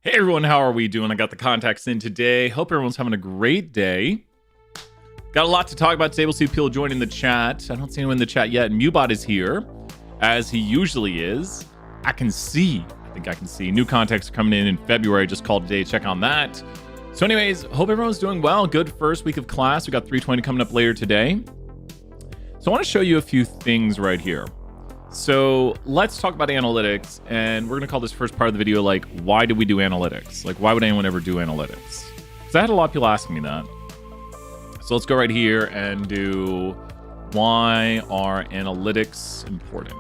Hey everyone, how are we doing? I got the contacts in today. Hope everyone's having a great day. Got a lot to talk about today. We'll see people joining the chat. I don't see anyone in the chat yet. Mubot is here, as he usually is. I think I can see. New contacts are coming in February. Just called today. Check on that. So anyways, hope everyone's doing well. Good first week of class. We got 320 coming up later today. So I want to show you a few things right here. So let's talk about analytics, and we're going to call this first part of the video, like, why do we do analytics? Like, why would anyone ever do analytics? Because I had a lot of people asking me that. So let's go right here and do, why are analytics important?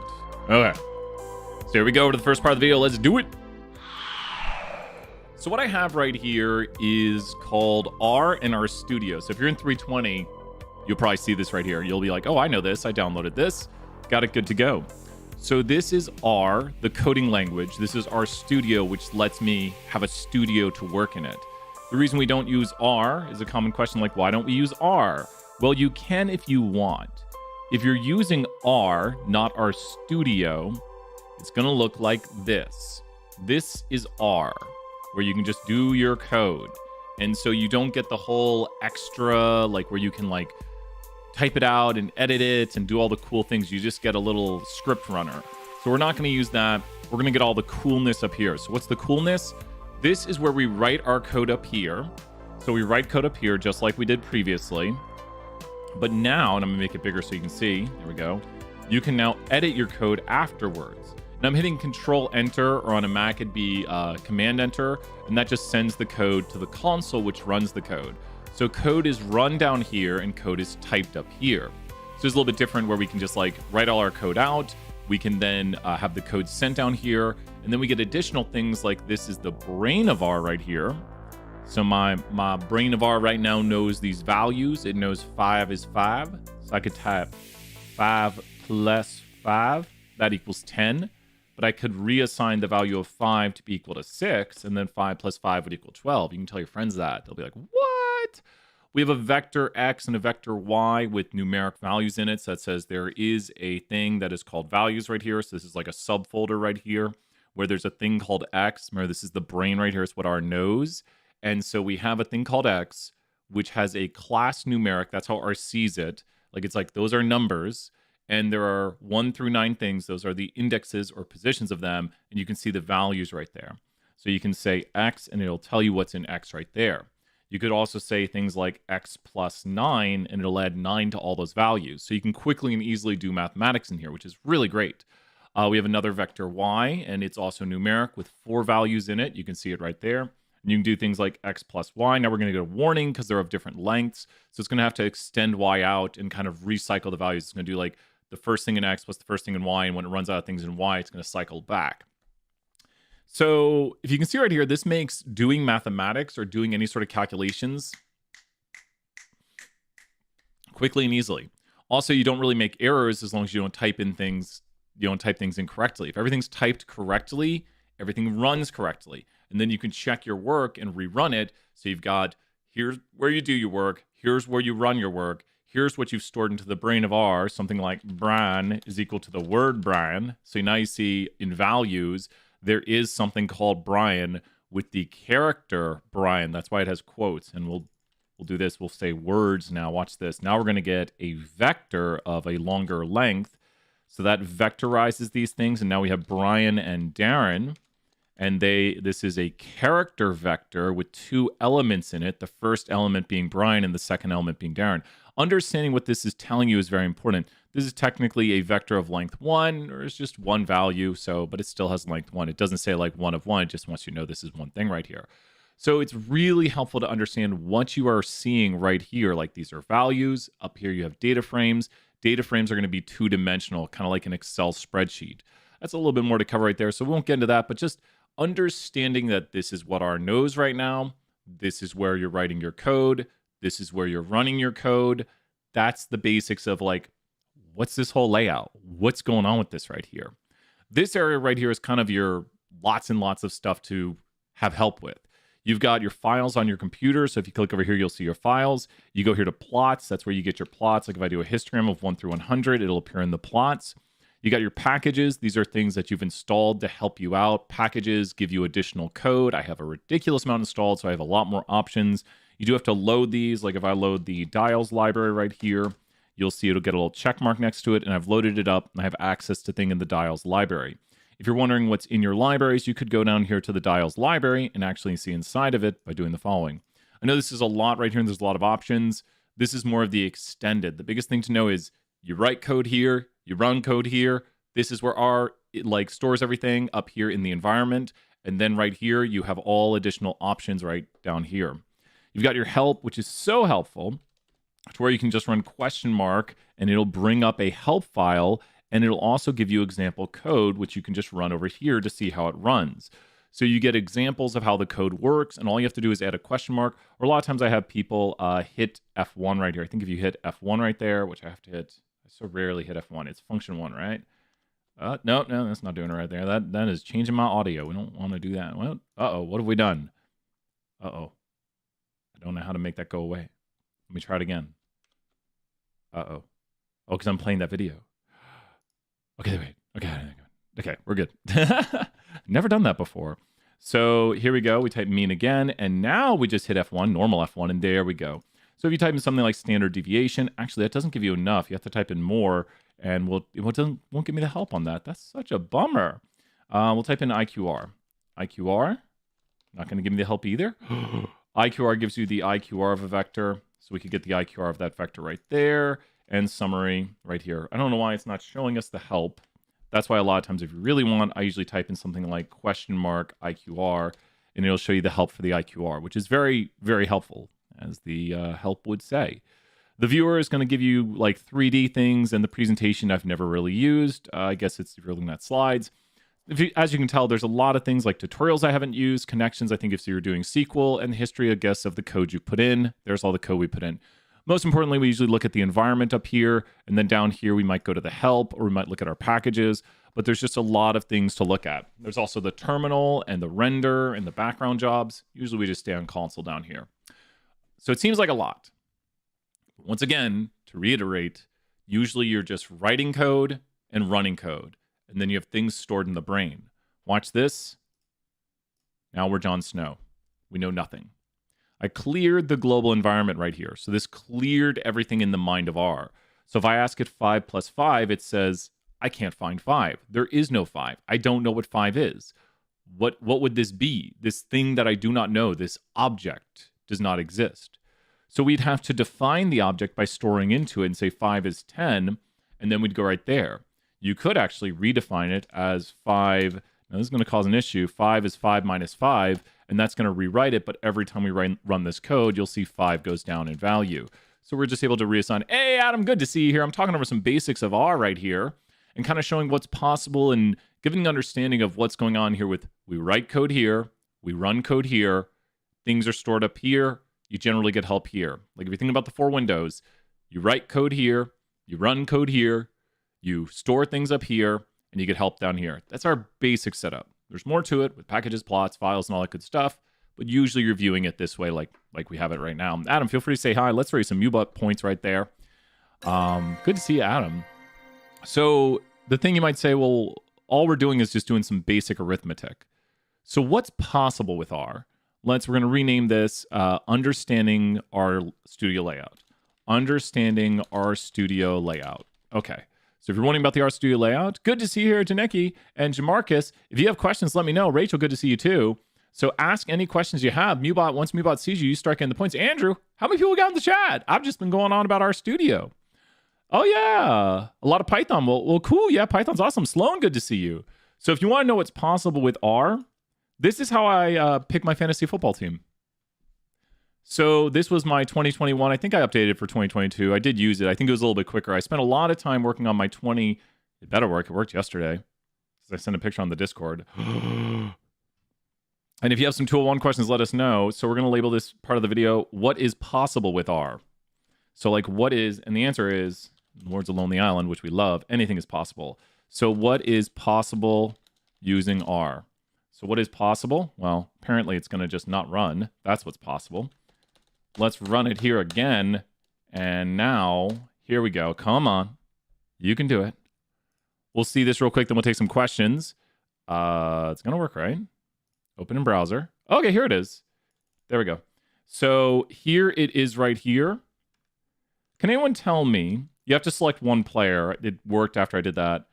Okay. So here we go to the first part of the video. Let's do it. So what I have right here is called R and R Studio. So if you're in 320, you'll probably see this right here. You'll be like, oh, I know this. I downloaded this. Got it good to go. So this is R, the coding language. This is R Studio, which lets me have a studio to work in it. The reason we don't use R is a common question, like, why don't we use R? Well, you can if you want. If you're using R, not R Studio, it's going to look like this. This is R, where you can just do your code. And so you don't get the whole extra, like, where you can, like, type it out and edit it and do all the cool things. You just get a little script runner. So we're not going to use that. We're going to get all the coolness up here. So what's the coolness? This is where we write our code up here. So we write code up here just like we did previously. But now, and I'm going to make it bigger so you can see. There we go. You can now edit your code afterwards. And I'm hitting Control Enter, or on a Mac it'd be Command Enter, and that just sends the code to the console, which runs the code. So code is run down here and code is typed up here. So it's a little bit different where we can just like write all our code out. We can then have the code sent down here. And then we get additional things like this is the brain of R right here. So my brain of R right now knows these values. It knows 5 is 5. So I could type 5 plus 5. That equals 10. But I could reassign the value of 5 to be equal to 6. And then 5 plus 5 would equal 12. You can tell your friends that. They'll be like, what? We have a vector X and a vector Y with numeric values in it. So that says there is a thing that is called values right here. So this is like a subfolder right here where there's a thing called X. Remember, this is the brain right here. It's what R knows. And so we have a thing called X, which has a class numeric. That's how R sees it. Like, it's like those are numbers. And there are 1 through 9 things. Those are the indexes or positions of them. And you can see the values right there. So you can say X and it'll tell you what's in X right there. You could also say things like X plus 9 and it'll add 9 to all those values. So you can quickly and easily do mathematics in here, which is really great. We have another vector Y, and it's also numeric with 4 values in it. You can see it right there. And you can do things like X plus Y. Now we're going to get a warning because they're of different lengths. So it's going to have to extend Y out and kind of recycle the values. It's going to do like the first thing in X plus the first thing in Y. And when it runs out of things in Y, it's going to cycle back. So if you can see right here, this makes doing mathematics or doing any sort of calculations quickly and easily. Also, you don't really make errors as long as you don't type in things, you don't type things incorrectly. If everything's typed correctly, everything runs correctly. And then you can check your work and rerun it. So you've got, here's where you do your work, here's where you run your work, here's what you've stored into the brain of R. Something like Brian is equal to the word Brian. So now you see in values, there is something called Brian with the character Brian. That's why it has quotes. And we'll do this. We'll say words now. Watch this. Now we're going to get a vector of a longer length. So that vectorizes these things. And now we have Brian and Darren. And this is a character vector with 2 elements in it. The first element being Brian and the second element being Darren. Understanding what this is telling you is very important. This is technically a vector of length 1, or it's just one value, but it still has length 1. It doesn't say like 1 of 1, it just wants you to know this is one thing right here. So it's really helpful to understand what you are seeing right here. Like, these are values. Up here you have data frames. Data frames are going to be 2-dimensional, kind of like an Excel spreadsheet. That's a little bit more to cover right there, so we won't get into that, but just understanding that this is what R knows right now. This is where you're writing your code. This is where you're running your code. That's the basics of, like, what's this whole layout? What's going on with this right here? This area right here is kind of your lots and lots of stuff to have help with. You've got your files on your computer. So if you click over here, you'll see your files. You go here to plots. That's where you get your plots. Like if I do a histogram of 1 through 100, it'll appear in the plots. You got your packages. These are things that you've installed to help you out. Packages give you additional code. I have a ridiculous amount installed, so I have a lot more options. You do have to load these. Like if I load the dials library right here, you'll see it'll get a little check mark next to it, and I've loaded it up, and I have access to thing in the dials library. If you're wondering what's in your libraries, you could go down here to the dials library and actually see inside of it by doing the following. I know this is a lot right here, and there's a lot of options. This is more of the extended. The biggest thing to know is you write code here, you run code here. This is where R stores everything up here in the environment. And then right here, you have all additional options right down here. You've got your help, which is so helpful, to where you can just run question mark and it'll bring up a help file, and it'll also give you example code, which you can just run over here to see how it runs. So you get examples of how the code works, and all you have to do is add a question mark. Or a lot of times I have people hit F1 right here. I think if you hit F1 right there, which I have to hit, I so rarely hit F1. It's function 1, right? No, that's not doing it right there. That is changing my audio. We don't want to do that. Well, what have we done? I don't know how to make that go away. Let me try it again. Oh, because I'm playing that video. Okay, wait. Okay, we're good. Never done that before. So here we go. We type mean again, and now we just hit F1, normal F1, and there we go. So if you type in something like standard deviation, actually that doesn't give you enough. You have to type in more, and it won't give me the help on that. That's such a bummer. We'll type in IQR. IQR, not going to give me the help either. IQR gives you the IQR of a vector, so we could get the IQR of that vector right there, and summary right here. I don't know why it's not showing us the help. That's why a lot of times if you really want, I usually type in something like question mark IQR, and it'll show you the help for the IQR, which is very, very helpful, as the help would say. The viewer is going to give you like 3D things, and the presentation I've never really used. I guess it's if you're looking at slides. As you can tell, there's a lot of things like tutorials I haven't used, connections, I think if you're doing SQL, and history, I guess, of the code you put in. There's all the code we put in. Most importantly, we usually look at the environment up here, and then down here we might go to the help, or we might look at our packages, but there's just a lot of things to look at. There's also the terminal and the render and the background jobs. Usually we just stay on console down here. So it seems like a lot. Once again, to reiterate, usually you're just writing code and running code, and then you have things stored in the brain. Watch this. Now we're Jon Snow. We know nothing. I cleared the global environment right here. So this cleared everything in the mind of R. So if I ask it 5 plus 5, it says, I can't find 5. There is no 5. I don't know what 5 is. What would this be? This thing that I do not know, this object, does not exist. So we'd have to define the object by storing into it and say 5 is 10, and then we'd go right there. You could actually redefine it as 5. Now this is going to cause an issue. 5 is 5 minus 5, and that's going to rewrite it, but every time we run this code, you'll see 5 goes down in value. So we're just able to reassign. Hey, Adam, good to see you here. I'm talking over some basics of R right here and kind of showing what's possible and giving an understanding of what's going on here with we write code here, we run code here, things are stored up here, you generally get help here. Like if you think about the 4 windows, you write code here, you run code here, you store things up here, and you get help down here. That's our basic setup. There's more to it with packages, plots, files, and all that good stuff, but usually you're viewing it this way like we have it right now. Adam, feel free to say hi. Let's raise some MuBot points right there. Good to see you, Adam. So the thing you might say, well, all we're doing is just doing some basic arithmetic. So what's possible with R? We're going to rename this Understanding R Studio Layout. Understanding R Studio Layout. Okay. So if you're wondering about the R Studio Layout, good to see you here, Taneki and Jamarcus. If you have questions, let me know. Rachel, good to see you too. So ask any questions you have. MuBot, once MuBot sees you, you strike in the points. Andrew, how many people got in the chat? I've just been going on about R Studio. Oh, yeah. A lot of Python. Well, cool. Yeah, Python's awesome. Sloan, good to see you. So if you want to know what's possible with R, this is how I pick my fantasy football team. So this was my 2021. I think I updated it for 2022. I did use it. I think it was a little bit quicker. I spent a lot of time working on my 20. It better work. It worked yesterday. I sent a picture on the Discord. And if you have some 201 questions, let us know. So we're going to label this part of the video, what is possible with R? So like what is, and the answer is, in the words of Lonely Island, which we love, anything is possible. So what is possible using R? So what is possible? Well, apparently it's going to just not run. That's what's possible. Let's run it here again. And now, here we go. Come on. You can do it. We'll see this real quick, then we'll take some questions. It's going to work, right? Open in browser. Okay, here it is. There we go. So here it is right here. Can anyone tell me, you have to select one player. It worked after I did that.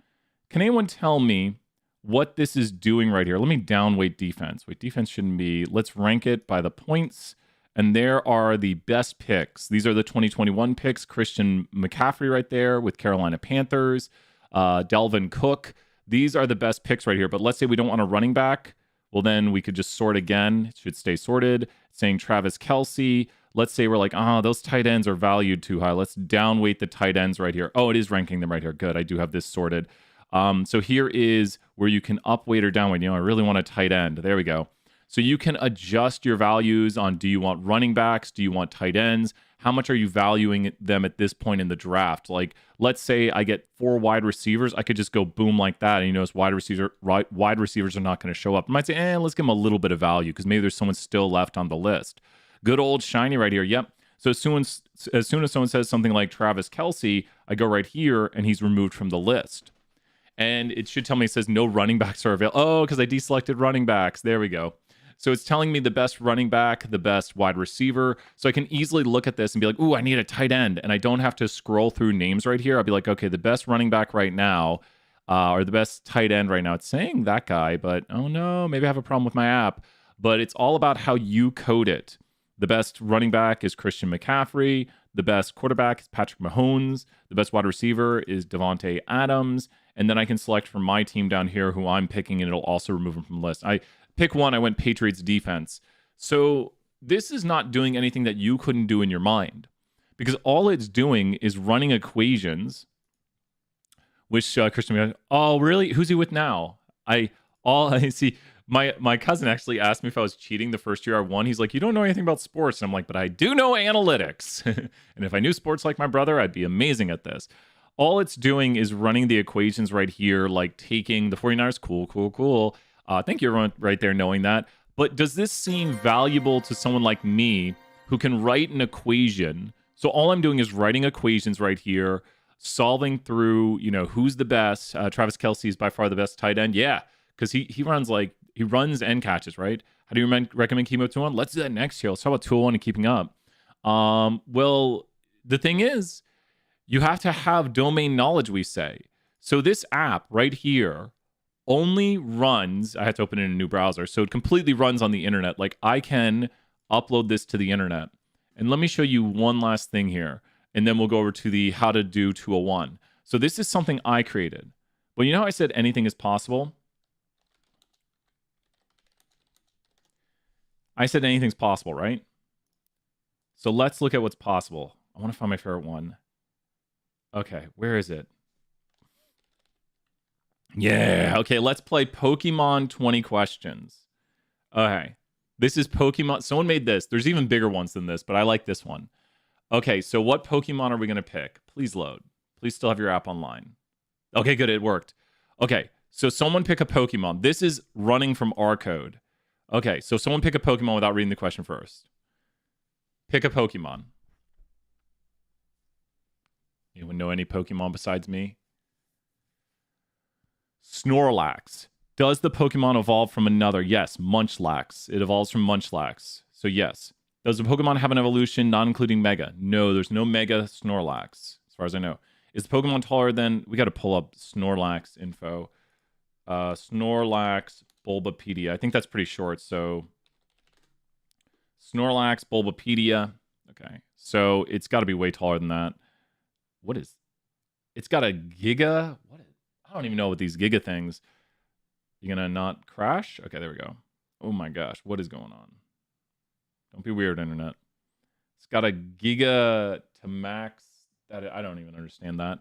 Can anyone tell me what this is doing right here? Let me downweight defense. Wait, defense shouldn't be. Let's rank it by the points. And there are the best picks. These are the 2021 picks. Christian McCaffrey right there with Carolina Panthers. Dalvin Cook. These are the best picks right here. But let's say we don't want a running back. Well, then we could just sort again. It should stay sorted. Saying Travis Kelce. Let's say we're like, those tight ends are valued too high. Let's downweight the tight ends right here. Oh, it is ranking them right here. Good. I do have this sorted. So here is where you can upweight or downweight. I really want a tight end. There we go. So you can adjust your values on, do you want running backs? Do you want tight ends? How much are you valuing them at this point in the draft? Like, let's say I get 4 wide receivers. I could just go boom like that. And you notice wide receivers are not going to show up. I might say, let's give them a little bit of value because maybe there's someone still left on the list. Good old shiny right here. Yep. So as soon as someone says something like Travis Kelce, I go right here and he's removed from the list. And it should tell me, it says no running backs are available. Oh, because I deselected running backs. There we go. So it's telling me the best running back, the best wide receiver. So I can easily look at this and be like, ooh, I need a tight end. And I don't have to scroll through names right here. I'll be like, okay, the best running back right now, or the best tight end right now. It's saying that guy, but oh no, maybe I have a problem with my app. But it's all about how you code it. The best running back is Christian McCaffrey. The best quarterback is Patrick Mahomes. The best wide receiver is Devontae Adams. And then I can select from my team down here who I'm picking, and it'll also remove them from the list. I pick one, I went Patriots defense. So this is not doing anything that you couldn't do in your mind, because all it's doing is running equations. Which Christian, oh really? Who's he with now? I see. My cousin actually asked me if I was cheating the first year I won. He's like, you don't know anything about sports. And I'm like, but I do know analytics. And if I knew sports like my brother, I'd be amazing at this. All it's doing is running the equations right here, like taking the 49ers. Cool. Thank you, everyone, right there knowing that. But does this seem valuable to someone like me who can write an equation? So all I'm doing is writing equations right here, solving through, who's the best. Travis Kelce is by far the best tight end. Yeah, because he runs and catches, right? How do you recommend keeping up 2-1? Let's do that next year. Let's talk about 2-1 and keeping up. Well, the thing is, you have to have domain knowledge, we say. So this app right here only runs, I have to open it in a new browser, so it completely runs on the internet. Like, I can upload this to the internet. And let me show you one last thing here, and then we'll go over to the how to do 201. So this is something I created. Well, you know how I said anything is possible? I said anything's possible, right? So let's look at what's possible. I want to find my favorite one. Okay, where is it? Yeah, okay, let's play Pokemon 20 questions. Okay, this is Pokemon. Someone made this. There's even bigger ones than this, but I like this one. Okay, so what Pokemon are we going to pick? Please load. Please still have your app online. Okay, good, it worked. Okay, so someone pick a Pokemon. This is running from our code. Okay, so someone pick a Pokemon without reading the question first. Pick a Pokemon. Anyone know any Pokemon besides me? Snorlax. Does the Pokemon evolve from another? Yes, Munchlax. It evolves from Munchlax. So yes. Does the Pokemon have an evolution not including Mega? No, there's no Mega Snorlax, as far as I know. Is the Pokemon taller than... We got to pull up Snorlax info. Snorlax Bulbapedia. I think that's pretty short, so... Snorlax Bulbapedia. Okay, so it's got to be way taller than that. What is... It's got a Giga... What is... I don't even know what these Giga things... You gonna not crash? Okay, there we go. Oh my gosh, what is going on? Don't be weird, internet. It's got a Giga to max. That I don't even understand that.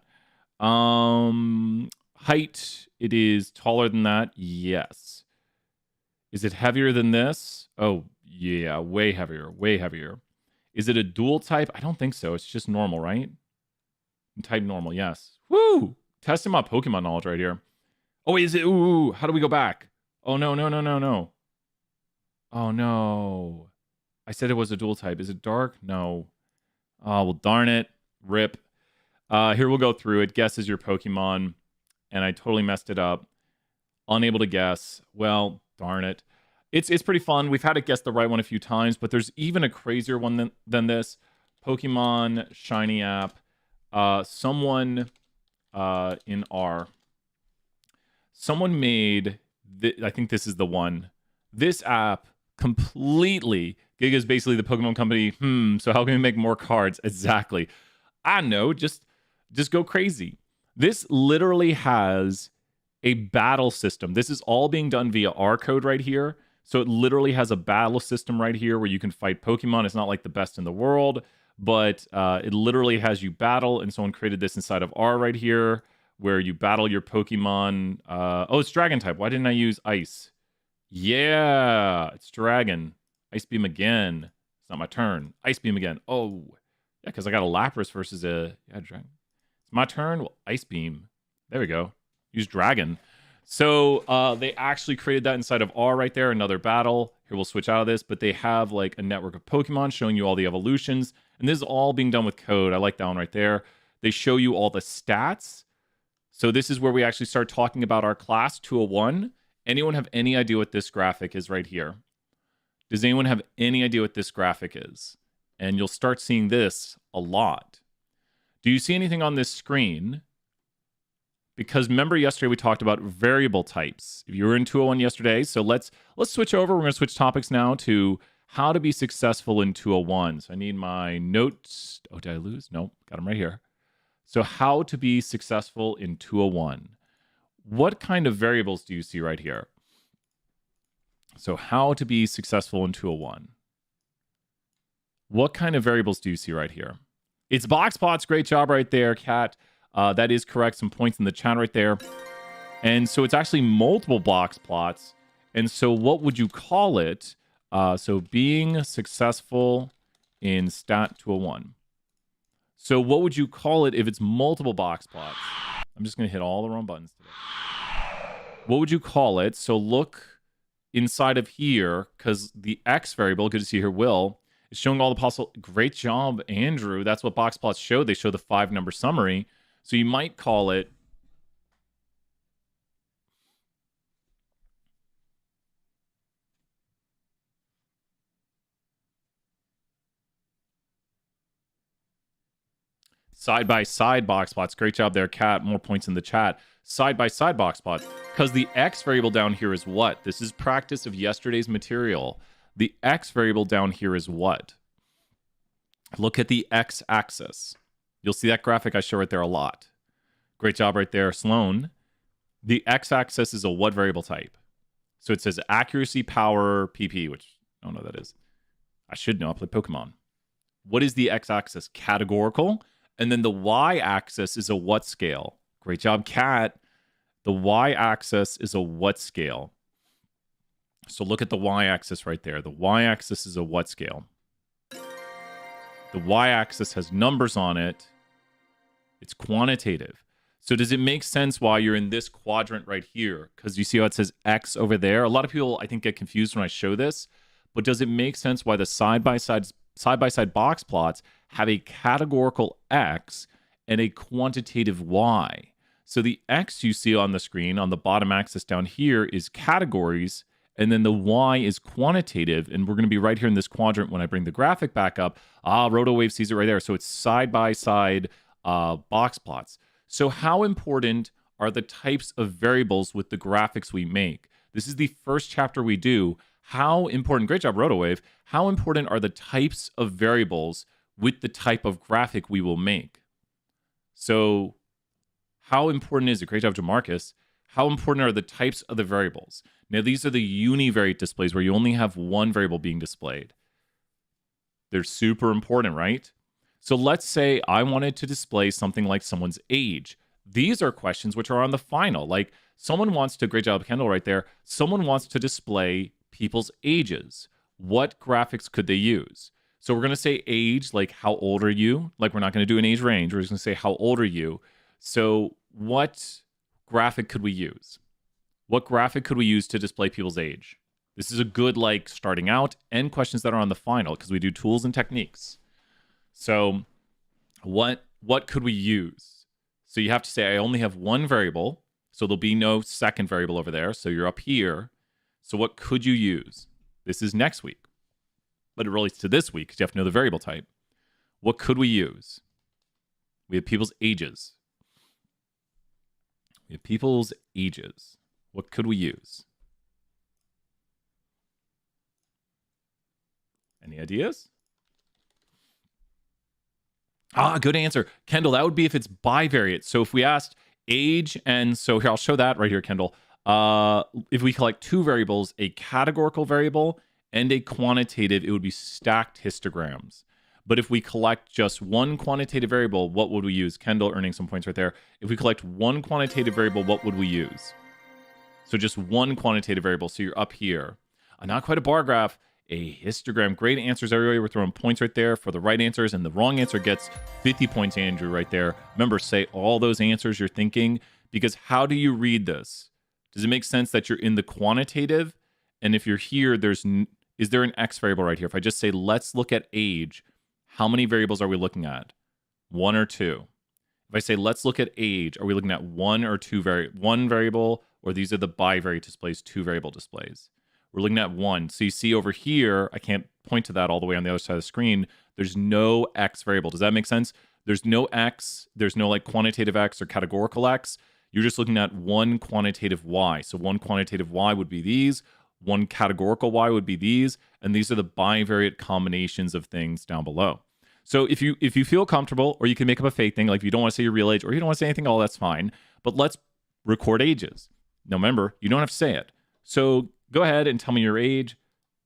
Height, it is taller than that. Yes. Is it heavier than this? Oh, yeah, way heavier, way heavier. Is it a dual type? I don't think so. It's just normal, right? Type normal, yes. Woo! Testing my Pokemon knowledge right here. Oh, is it? Ooh, how do we go back? Oh, no. Oh, no. I said it was a dual type. Is it dark? No. Oh, well, darn it. Rip. Here we'll go through it. Guesses your Pokemon. and I totally messed it up. Unable to guess. Well, darn it. It's pretty fun. We've had to guess the right one a few times, but there's even a crazier one than this. Pokemon Shiny app. Someone in R. Someone made, I think this is the one. This app completely, Giga is basically the Pokemon company. So how can we make more cards? Exactly. I know, just go crazy. This literally has a battle system. This is all being done via R code right here. So it literally has a battle system right here where you can fight Pokemon. It's not like the best in the world, but it literally has you battle. And someone created this inside of R right here where you battle your Pokemon. Oh, it's Dragon type. Why didn't I use Ice? Yeah, it's Dragon. Ice Beam again. It's not my turn. Ice Beam again. Oh, yeah, because I got a Lapras versus a Dragon. It's my turn. Well, Ice Beam. There we go. Use Dragon. So they actually created that inside of R right there, another battle. Here, we'll switch out of this, but they have like a network of Pokemon showing you all the evolutions. And this is all being done with code. I like that one right there. They show you all the stats. So this is where we actually start talking about our class 201. Anyone have any idea what this graphic is right here? Does anyone have any idea what this graphic is? And you'll start seeing this a lot. Do you see anything on this screen? Because remember yesterday we talked about variable types. If you were in 201 yesterday, so let's switch over. We're going to switch topics now to how to be successful in 201. So I need my notes. Oh, did I lose? Nope, got them right here. So how to be successful in 201. What kind of variables do you see right here? So how to be successful in 201. What kind of variables do you see right here? It's box plots. Great job right there, Kat. That is correct. Some points in the chat right there. And so it's actually multiple box plots. And so what would you call it? So being successful in Stat 201. So what would you call it if it's multiple box plots? I'm just going to hit all the wrong buttons today. What would you call it? So look inside of here, because the X variable, good to see here, Will, is showing all the possible. Great job, Andrew. That's what box plots show. They show the 5-number summary. So you might call it side-by-side box plots. Great job there, Kat. More points in the chat. Side-by-side box plots. Because the X variable down here is what? This is practice of yesterday's material. The X variable down here is what? Look at the X axis. You'll see that graphic I show right there a lot. Great job right there, Sloan. The x-axis is a what variable type? So it says accuracy, power, PP, which I don't know what that is. I should know. I play Pokemon. What is the x-axis? Categorical. And then the y-axis is a what scale? Great job, Kat. The y-axis is a what scale? So look at the y-axis right there. The y-axis is a what scale? The y-axis has numbers on it. It's quantitative. So does it make sense why you're in this quadrant right here? Because you see how it says X over there? A lot of people, I think, get confused when I show this. But does it make sense why the side-by-side box plots have a categorical X and a quantitative Y? So the X you see on the screen on the bottom axis down here is categories, and then the Y is quantitative. And we're going to be right here in this quadrant when I bring the graphic back up. RotoWave sees it right there. So it's side-by-side box plots. So how important are the types of variables with the graphics we make? This is the first chapter we do. How important, great job, RotoWave. How important are the types of variables with the type of graphic we will make? So how important is it? Great job, Jamarcus. How important are the types of the variables? Now, these are the univariate displays where you only have one variable being displayed. They're super important, right? So let's say I wanted to display something like someone's age. These are questions which are on the final. Like someone wants to, great job, Kendall, right there. Someone wants to display people's ages. What graphics could they use? So we're going to say age, like how old are you? Like we're not going to do an age range. We're just going to say how old are you? So what graphic could we use? What graphic could we use to display people's age? This is a good like starting out and questions that are on the final because we do tools and techniques. So what could we use? So you have to say, I only have one variable. So there'll be no second variable over there. So you're up here. So what could you use? This is next week, but it relates to this week because you have to know the variable type. What could we use? We have people's ages. We have people's ages. What could we use? Any ideas? Good answer. Kendall, that would be if it's bivariate. So if we asked age, and so here, I'll show that right here, Kendall. If we collect two variables, a categorical variable and a quantitative, it would be stacked histograms. But if we collect just one quantitative variable, what would we use? Kendall earning some points right there. If we collect one quantitative variable, what would we use? So just one quantitative variable. So you're up here. Not quite a bar graph, a histogram. Great answers, everybody. We're throwing points right there for the right answers, and the wrong answer gets 50 points, Andrew, right there. Remember, say all those answers you're thinking, because how do you read this? Does it make sense that you're in the quantitative? And if you're here, is there an X variable right here? If I just say, let's look at age, how many variables are we looking at? One or two? If I say, let's look at age, are we looking at one or two one variable, or these are the bivariate displays, two variable displays? We're looking at one. So you see over here, I can't point to that all the way on the other side of the screen. There's no X variable. Does that make sense? There's no X. There's no like quantitative X or categorical X. You're just looking at one quantitative Y. So one quantitative Y would be these. One categorical Y would be these. And these are the bivariate combinations of things down below. So if you feel comfortable, or you can make up a fake thing, like if you don't want to say your real age or you don't want to say anything, that's fine. But let's record ages. Now remember, you don't have to say it. So go ahead and tell me your age.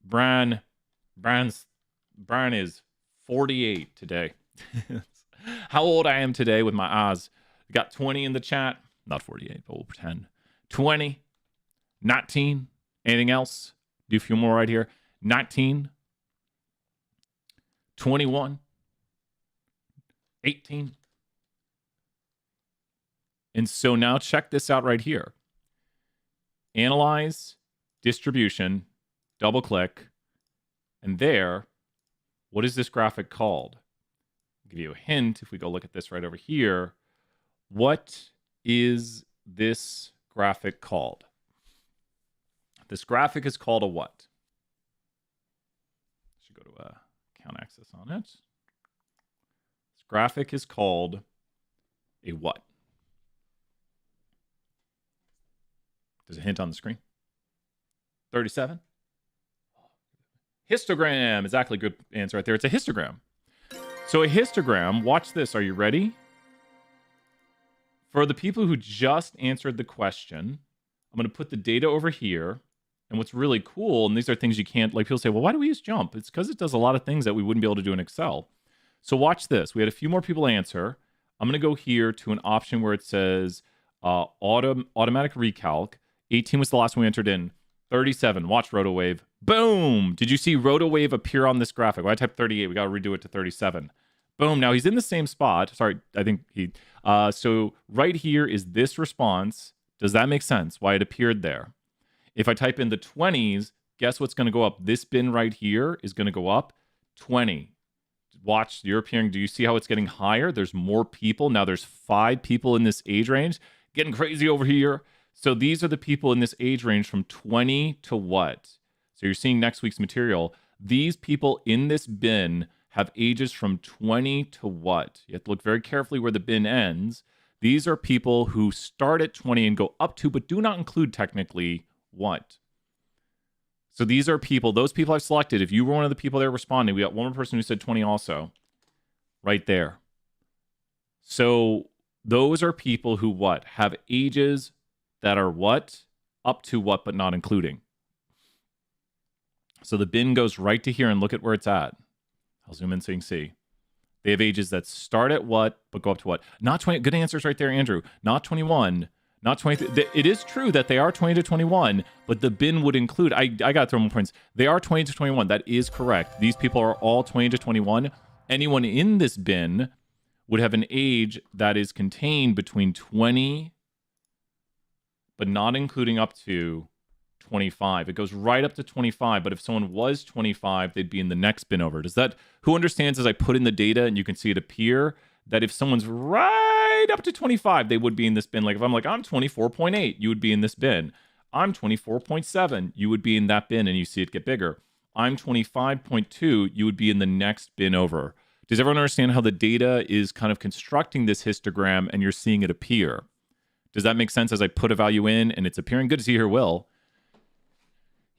Brian is 48 today. How old I am today with my eyes. Got 20 in the chat. Not 48, but we'll pretend. 20, 19. Anything else? Do a few more right here. 19, 21, 18. And so now check this out right here. Analyze, distribution, double click, and there, what is this graphic called? I'll give you a hint if we go look at this right over here. What is this graphic called? This graphic is called a what? Should go to account access on it. This graphic is called a what? There's a hint on the screen. 37. Histogram. Exactly, good answer right there. It's a histogram. So a histogram, watch this. Are you ready? For the people who just answered the question, I'm going to put the data over here. And what's really cool, and these are things you can't, like people say, well, why do we use jump? It's because it does a lot of things that we wouldn't be able to do in Excel. So watch this. We had a few more people answer. I'm going to go here to an option where it says automatic recalc. 18 was the last one we entered in. 37. Watch RotoWave. Boom! Did you see RotoWave appear on this graphic? Well, I typed 38. We got to redo it to 37. Boom. Now he's in the same spot. Sorry, I think he... so right here is this response. Does that make sense? Why it appeared there? If I type in the 20s, guess what's going to go up? This bin right here is going to go up 20. Watch, you're appearing. Do you see how it's getting higher? There's more people. Now there's 5 people in this age range. Getting crazy over here. So these are the people in this age range from 20 to what? So you're seeing next week's material. These people in this bin have ages from 20 to what? You have to look very carefully where the bin ends. These are people who start at 20 and go up to, but do not include technically what? So these are people, those people I've selected. If you were one of the people that are responding, we got one more person who said 20 also. Right there. So those are people who what? Have ages that are what? Up to what, but not including. So the bin goes right to here and look at where it's at. I'll zoom in so you can see. They have ages that start at what, but go up to what? Not 20. Good answers right there, Andrew. Not 21. Not 20. It is true that they are 20 to 21, but the bin would include, I got to throw more points. They are 20 to 21. That is correct. These people are all 20 to 21. Anyone in this bin would have an age that is contained between 20, but not including up to 25. It goes right up to 25, but if someone was 25, they'd be in the next bin over. Does that, who understands as I put in the data and you can see it appear, that if someone's right right up to 25, they would be in this bin. Like if I'm like, I'm 24.8, you would be in this bin. I'm 24.7, you would be in that bin, and you see it get bigger. I'm 25.2, you would be in the next bin over. Does everyone understand how the data is kind of constructing this histogram and you're seeing it appear? Does that make sense as I put a value in and it's appearing? Good to see you here, Will.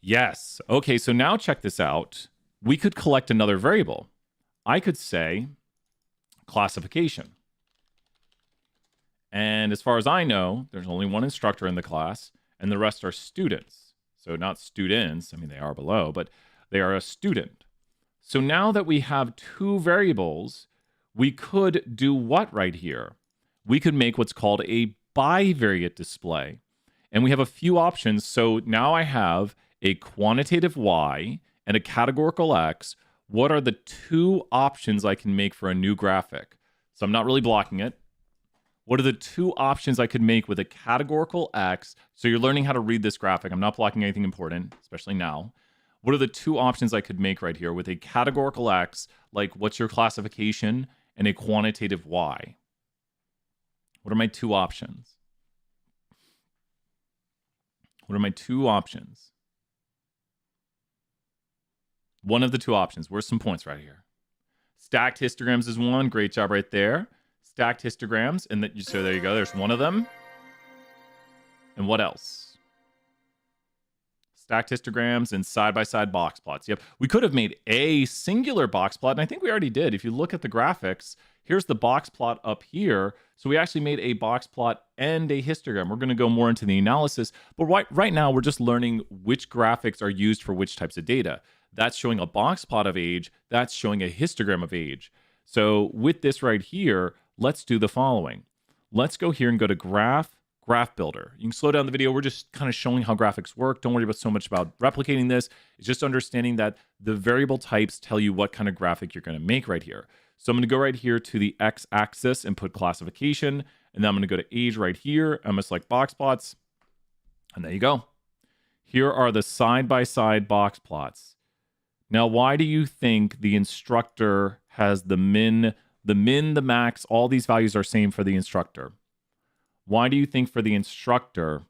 Yes. Okay, so now check this out. We could collect another variable. I could say classification. And as far as I know, there's only one instructor in the class, and the rest are students. So not students, I mean, they are below, but they are a student. So now that we have two variables, we could do what right here? We could make what's called a bivariate display. And we have a few options. So now I have a quantitative Y and a categorical X. What are the two options I can make for a new graphic? So I'm not really blocking it. What are the two options I could make with a categorical X? So you're learning how to read this graphic. I'm not blocking anything important, especially now. What are the two options I could make right here with a categorical X, like what's your classification, and a quantitative Y? What are my two options? What are my two options? One of the two options. Where's some points right here? Stacked histograms is one. Great job right there. Stacked histograms. And so there you go. There's one of them. And what else? Stacked histograms and side-by-side box plots. Yep. We could have made a singular box plot, and I think we already did. If you look at the graphics, here's the box plot up here. So we actually made a box plot and a histogram. We're going to go more into the analysis, but right now we're just learning which graphics are used for which types of data. That's showing a box plot of age. That's showing a histogram of age. So with this right here, let's do the following. Let's go here and go to Graph Builder. You can slow down the video. We're just kind of showing how graphics work. Don't worry about so much about replicating this. It's just understanding that the variable types tell you what kind of graphic you're going to make right here. So I'm going to go right here to the x-axis and put classification. And then I'm going to go to age right here. I'm going to select box plots. And there you go. Here are the side-by-side box plots. Now, why do you think the instructor has the min, the max, all these values are same for the instructor? Why do you think for the instructor,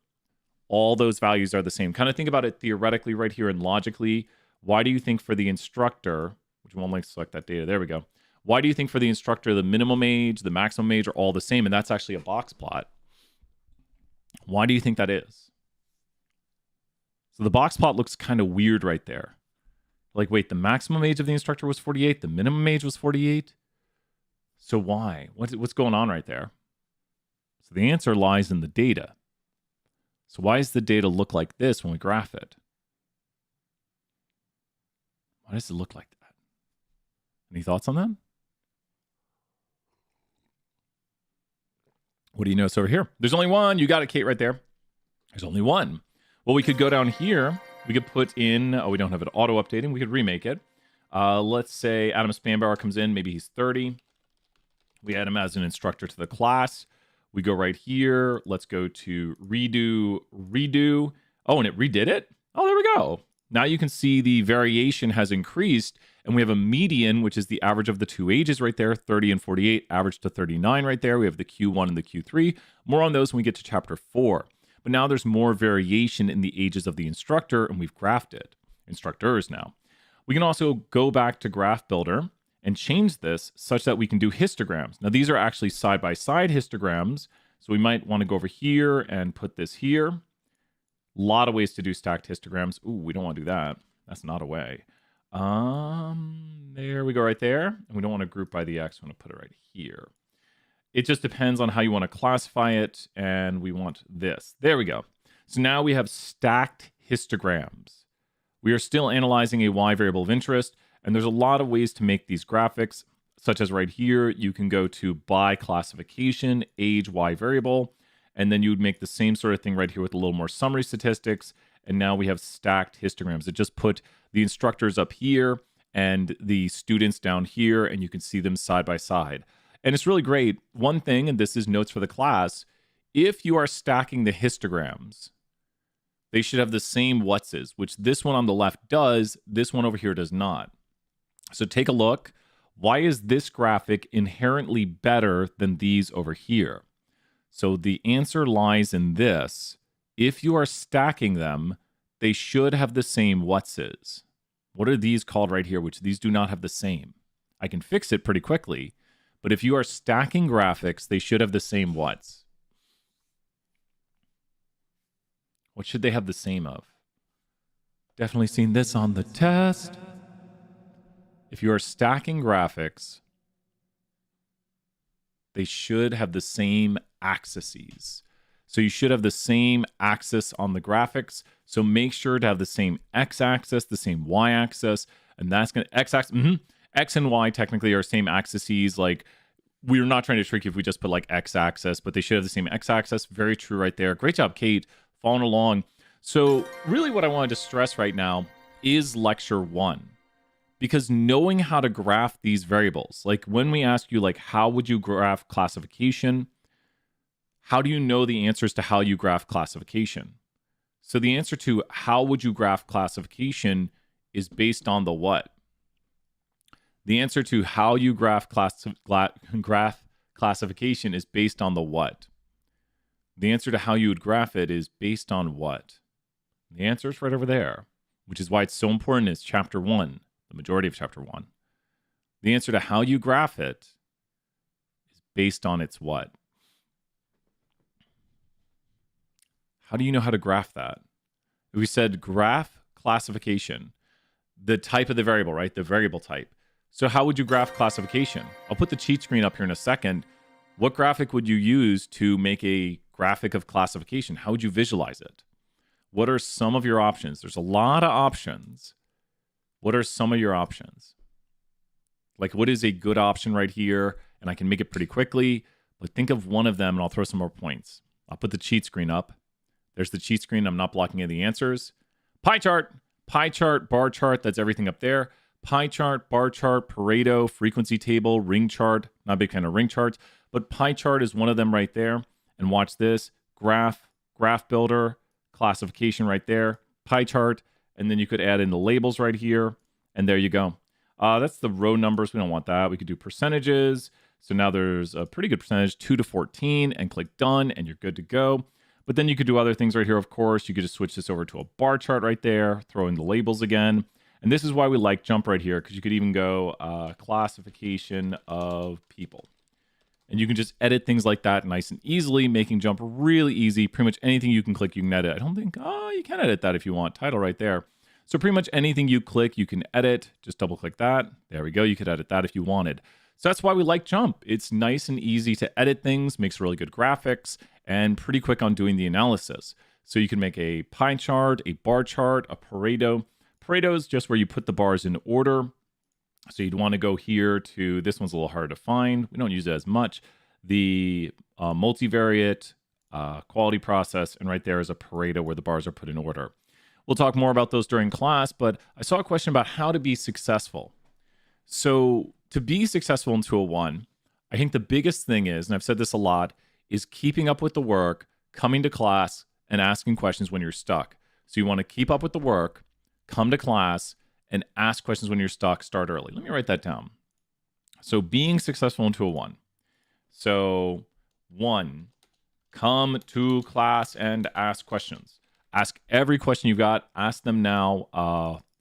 all those values are the same? Kind of think about it theoretically right here and logically. Why do you think for the instructor, which one likes to select that data? There we go. Why do you think for the instructor, the minimum age, the maximum age are all the same? And that's actually a box plot. Why do you think that is? So the box plot looks kind of weird right there. Like, wait, the maximum age of the instructor was 48. The minimum age was 48. So why? What's going on right there? So the answer lies in the data. So why does the data look like this when we graph it? Why does it look like that? Any thoughts on that? What do you notice over here? There's only one. You got it, Kate, right there. There's only one. Well, we could go down here. We could put in, we don't have it auto-updating. We could remake it. Let's say Adam Spanbauer comes in. Maybe he's 30. We add him as an instructor to the class. We go right here. Let's go to redo. Oh, and it redid it? Oh, there we go. Now you can see the variation has increased, and we have a median, which is the average of the two ages right there, 30 and 48, average to 39 right there. We have the Q1 and the Q3. More on those when we get to chapter 4. But now there's more variation in the ages of the instructor, and we've graphed it. Instructors now. We can also go back to Graph Builder and change this such that we can do histograms. Now, these are actually side-by-side histograms, so we might want to go over here and put this here. A lot of ways to do stacked histograms. Ooh, we don't want to do that. That's not a way. There we go right there. And we don't want to group by the X. We want to put it right here. It just depends on how you want to classify it, and we want this. There we go. So now we have stacked histograms. We are still analyzing a Y variable of interest, and there's a lot of ways to make these graphics, such as right here, you can go to by classification, age, Y variable, and then you would make the same sort of thing right here with a little more summary statistics, and now we have stacked histograms. It just put the instructors up here and the students down here, and you can see them side by side. And it's really great. One thing, and this is notes for the class, if you are stacking the histograms, they should have the same what's-is, which this one on the left does, this one over here does not. So take a look. Why is this graphic inherently better than these over here? So the answer lies in this. If you are stacking them, they should have the same what's. What are these called right here, which these do not have the same? I can fix it pretty quickly, but if you are stacking graphics, they should have the same what's. What should they have the same of? Definitely seen this on the test. If you are stacking graphics, they should have the same axes. So you should have the same axis on the graphics. So make sure to have the same x-axis, the same y-axis, and that's going to x-axis. X and y technically are same axes. Like, we're not trying to trick you if we just put like x-axis, but they should have the same x-axis. Very true right there. Great job, Kate, following along. So really what I wanted to stress right now is lecture 1. Because knowing how to graph these variables, like when we ask you, like, how would you graph classification? How do you know the answers to how you graph classification? So the answer to how would you graph classification is based on the what? The answer to how you graph classification is based on the what? The answer to how you would graph it is based on what? The answer is right over there, which is why it's so important. It's chapter 1. The majority of chapter 1. The answer to how you graph it is based on its what? How do you know how to graph that? We said graph classification, the type of the variable, right? The variable type. So how would you graph classification? I'll put the cheat screen up here in a second. What graphic would you use to make a graphic of classification? How would you visualize it? What are some of your options? There's a lot of options. What are some of your options? Like, what is a good option right here? And I can make it pretty quickly, but think of one of them and I'll throw some more points. I'll put the cheat screen up. There's the cheat screen. I'm not blocking any of the answers. Pie chart, bar chart. That's everything up there. Pie chart, bar chart, Pareto, frequency table, ring chart. Not a big fan of ring charts, but pie chart is one of them right there. And watch this. Graph builder, classification right there. Pie chart. And then you could add in the labels right here. And there you go. That's the row numbers. We don't want that. We could do percentages. So now there's a pretty good percentage, 2 to 14, and click done, and you're good to go. But then you could do other things right here, of course. You could just switch this over to a bar chart right there, throw in the labels again. And this is why we like jump right here, because you could even go classification of people. And you can just edit things like that nice and easily, making jump really easy. Pretty much anything you can click, you can edit. I don't think, you can edit that if you want. Title right there. So pretty much anything you click, you can edit. Just double click that. There we go. You could edit that if you wanted. So that's why we like jump. It's nice and easy to edit things, makes really good graphics, and pretty quick on doing the analysis. So you can make a pie chart, a bar chart, a Pareto. Pareto is just where you put the bars in order. So you'd want to go here to, this one's a little harder to find. We don't use it as much. The multivariate quality process, and right there is a Pareto where the bars are put in order. We'll talk more about those during class, but I saw a question about how to be successful. So to be successful in 201, I think the biggest thing is, and I've said this a lot, is keeping up with the work, coming to class, and asking questions when you're stuck. So you want to keep up with the work, come to class, and ask questions when you're stuck. Start early. Let me write that down. So being successful in 201. So 1, come to class and ask questions. Ask every question you got. Ask them now.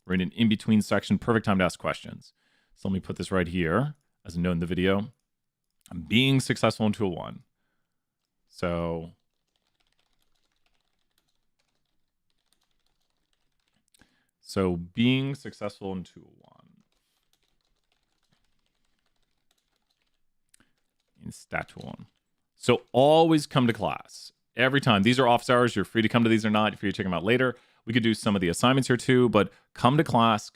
We're in an in-between section. Perfect time to ask questions. So let me put this right here as a note in the video. I'm being successful in 201. So being successful in 201. In Stat 201. So always come to class. Every time. These are office hours. You're free to come to these or not. You're free to check them out later. We could do some of the assignments here too, but come to class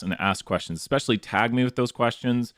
and ask questions. Especially tag me with those questions.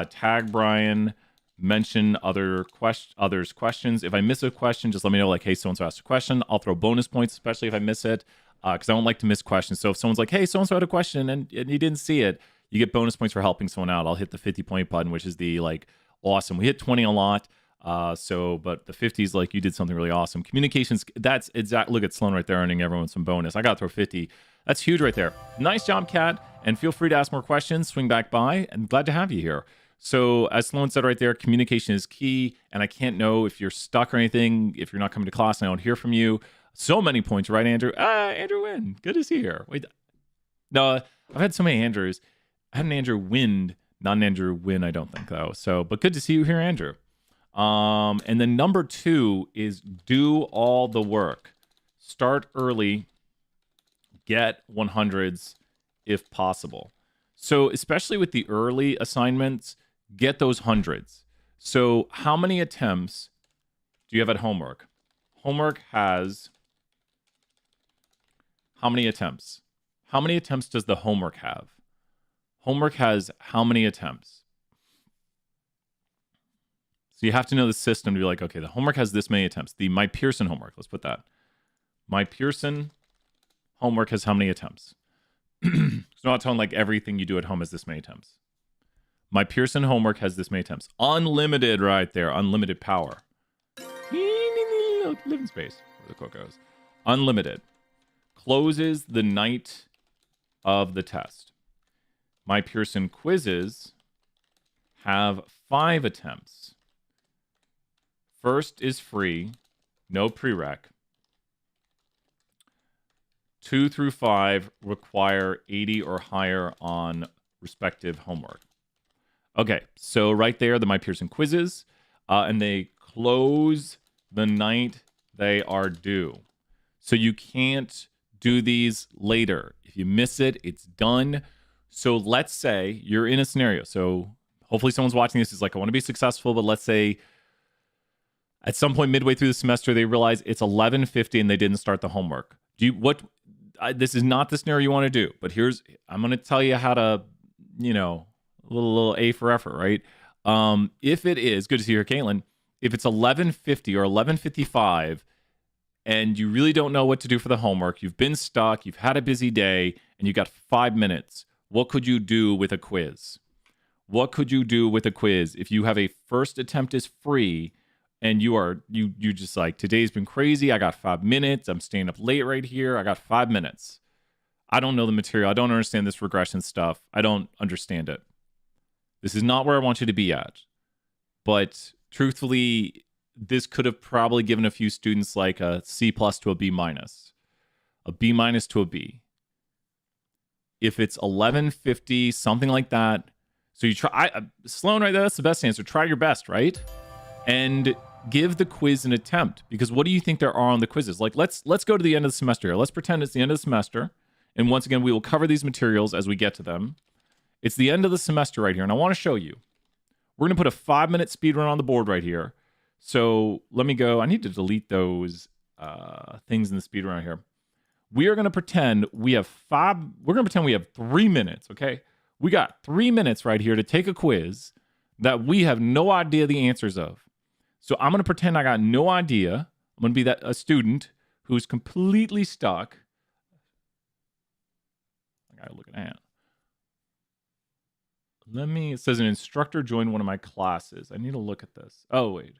Tag Brian. Mention others' questions. If I miss a question, just let me know, like, hey, so-and-so asked a question. I'll throw bonus points, especially if I miss it, because I don't like to miss questions. So if someone's like, hey, so-and-so had a question and you didn't see it, you get bonus points for helping someone out. I'll hit the 50-point button, which is the, like, awesome. We hit 20 a lot. But the 50s, like, you did something really awesome. Communications, that's exact. Look at Sloan right there earning everyone some bonus. I got to throw 50. That's huge right there. Nice job, Kat. And feel free to ask more questions, swing back by, and glad to have you here. So as Sloan said right there, communication is key, and I can't know if you're stuck or anything, if you're not coming to class and I don't hear from you. So many points, right, Andrew? Andrew Wynn, good to see you here. Wait, no, I've had so many Andrews. I had an Andrew Wind, not an Andrew Wynn, I don't think, though. So, but good to see you here, Andrew. And then number 2 is do all the work. Start early, get 100s if possible. So especially with the early assignments, get those hundreds. So how many attempts do you have at homework? Homework has how many attempts? How many attempts does the homework have? Homework has how many attempts? So you have to know the system to be like, okay, the homework has this many attempts. The My Pearson homework, let's put that. My Pearson homework has how many attempts? It's not telling like everything you do at home has this many attempts. My Pearson homework has this many attempts. Unlimited right there. Unlimited power. Living space. Where the quote goes. Unlimited. Closes the night of the test. My Pearson quizzes have 5 attempts. First is free. No prereq. 2 through 5 require 80 or higher on respective homework. Okay, so right there, the My Pearson quizzes, and they close the night they are due. So you can't do these later. If you miss it, it's done. So let's say you're in a scenario. So hopefully someone's watching this is like, I want to be successful, but let's say at some point midway through the semester, they realize it's 11:50 and they didn't start the homework. This is not the scenario you want to do, but I'm going to tell you how to, a little A for effort, right? If it is, good to see you here, Caitlin. If it's 11:50 or 11:55 and you really don't know what to do for the homework, you've been stuck, you've had a busy day, and you got 5 minutes, what could you do with a quiz? What could you do with a quiz if you have a first attempt is free and you just like, today's been crazy, I got 5 minutes, I'm staying up late right here, I got 5 minutes. I don't know the material, I don't understand this regression stuff, I don't understand it. This is not where I want you to be at. But truthfully, this could have probably given a few students like a C+ to a B-, a B- to a B. If it's 11:50, something like that, so you try, Sloan, right there, that's the best answer. Try your best, right? And give the quiz an attempt, because what do you think there are on the quizzes? Like, let's go to the end of the semester here. Let's pretend it's the end of the semester. And once again, we will cover these materials as we get to them. It's the end of the semester right here, and I want to show you. We're going to put a 5-minute speed run on the board right here. So let me go. I need to delete those things in the speed run here. We are going to pretend we have 3 minutes, okay? We got 3 minutes right here to take a quiz that we have no idea the answers of. So I'm going to pretend I got no idea. I'm going to be a student who's completely stuck. I got to look at that. It says an instructor joined one of my classes. I need to look at this. Oh, wait.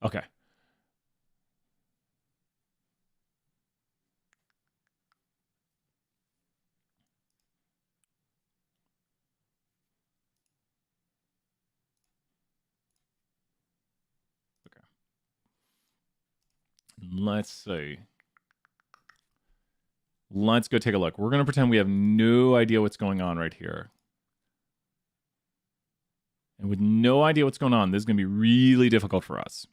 Okay. Let's see. Let's go take a look. We're going to pretend we have no idea what's going on right here. And with no idea what's going on, this is going to be really difficult for us.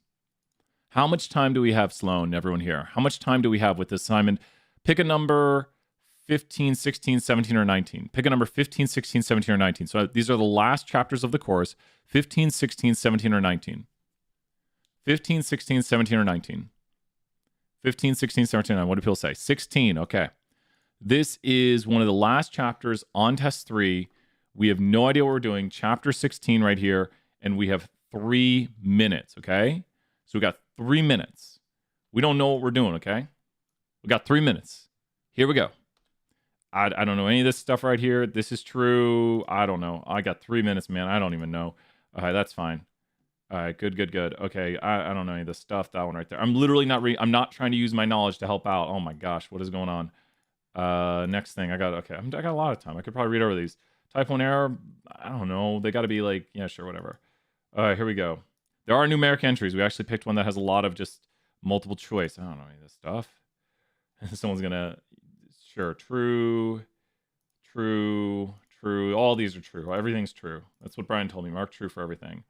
How much time do we have, Sloan, everyone here? How much time do we have with this assignment? Pick a number 15, 16, 17, or 19. Pick a number 15, 16, 17, or 19. So these are the last chapters of the course. 15, 16, 17, or 19. 15, 16, 17, or 19. 15, 16, 17, or 19. What do people say? 16. Okay. This is one of the last chapters on test 3. We have no idea what we're doing. Chapter 16 right here. And we have 3 minutes. Okay. So we got 3 minutes. We don't know what we're doing. Okay. We got 3 minutes. Here we go. I don't know any of this stuff right here. This is true. I don't know. I got 3 minutes, man. I don't even know. Okay, that's fine. All right, good. Okay, I don't know any of this stuff. That one right there. I'm literally not I'm not trying to use my knowledge to help out. Oh my gosh, what is going on? Next thing I got. Okay, I got a lot of time. I could probably read over these. Type 1 error. I don't know. They got to be like, yeah, sure, whatever. All right, here we go. There are numeric entries. We actually picked one that has a lot of just multiple choice. I don't know any of this stuff. Someone's gonna, sure, true. All these are true. Everything's true. That's what Brian told me. Mark true for everything.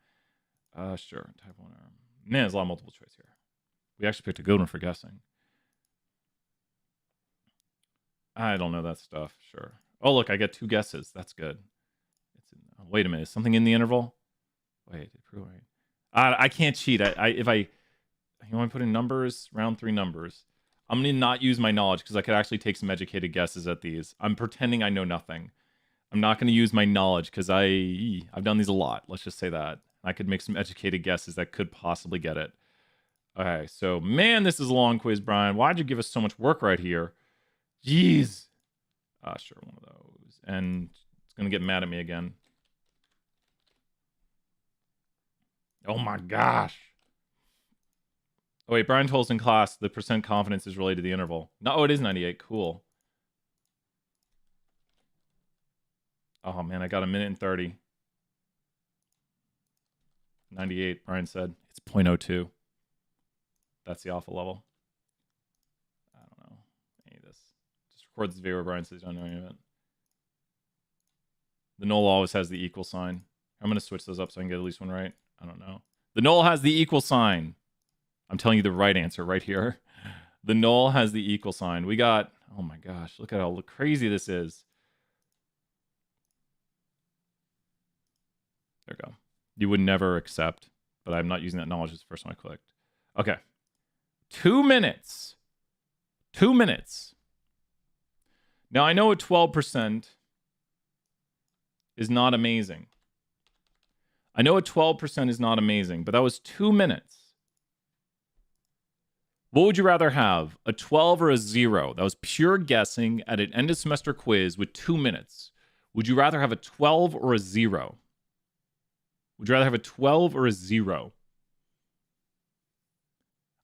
Sure. Type 1 error. Man, there's a lot of multiple choice here. We actually picked a good one for guessing. I don't know that stuff. Sure. Oh, look, I get 2 guesses. That's good. Wait a minute. Is something in the interval? Wait. I can't cheat. If I want to put in numbers, round 3 numbers. I'm going to not use my knowledge because I could actually take some educated guesses at these. I'm pretending I know nothing. I'm not going to use my knowledge because I've done these a lot. Let's just say that. I could make some educated guesses that could possibly get it. Okay, so, man, this is a long quiz, Brian. Why'd you give us so much work right here? Jeez. Sure, one of those. And it's going to get mad at me again. Oh, my gosh. Oh, wait, Brian told us in class the percent confidence is related to the interval. No, oh, it is 98. Cool. Oh, man, I got 1 minute and 30. 98, Brian said. It's 0.02. That's the alpha level. I don't know any of this. Just record this video where Brian says you don't know any of it. The null always has the equal sign. I'm going to switch those up so I can get at least one right. I don't know. The null has the equal sign. I'm telling you the right answer right here. The null has the equal sign. We got, oh my gosh, look at how crazy this is. There we go. You would never accept, but I'm not using that knowledge. It's the first one I clicked. Okay. 2 minutes. 2 minutes. Now, I know a 12% is not amazing. I know a 12% is not amazing, but that was 2 minutes. What would you rather have, a 12 or a 0? That was pure guessing at an end of semester quiz with 2 minutes. Would you rather have a 12 or a 0? Would you rather have a 12 or a 0?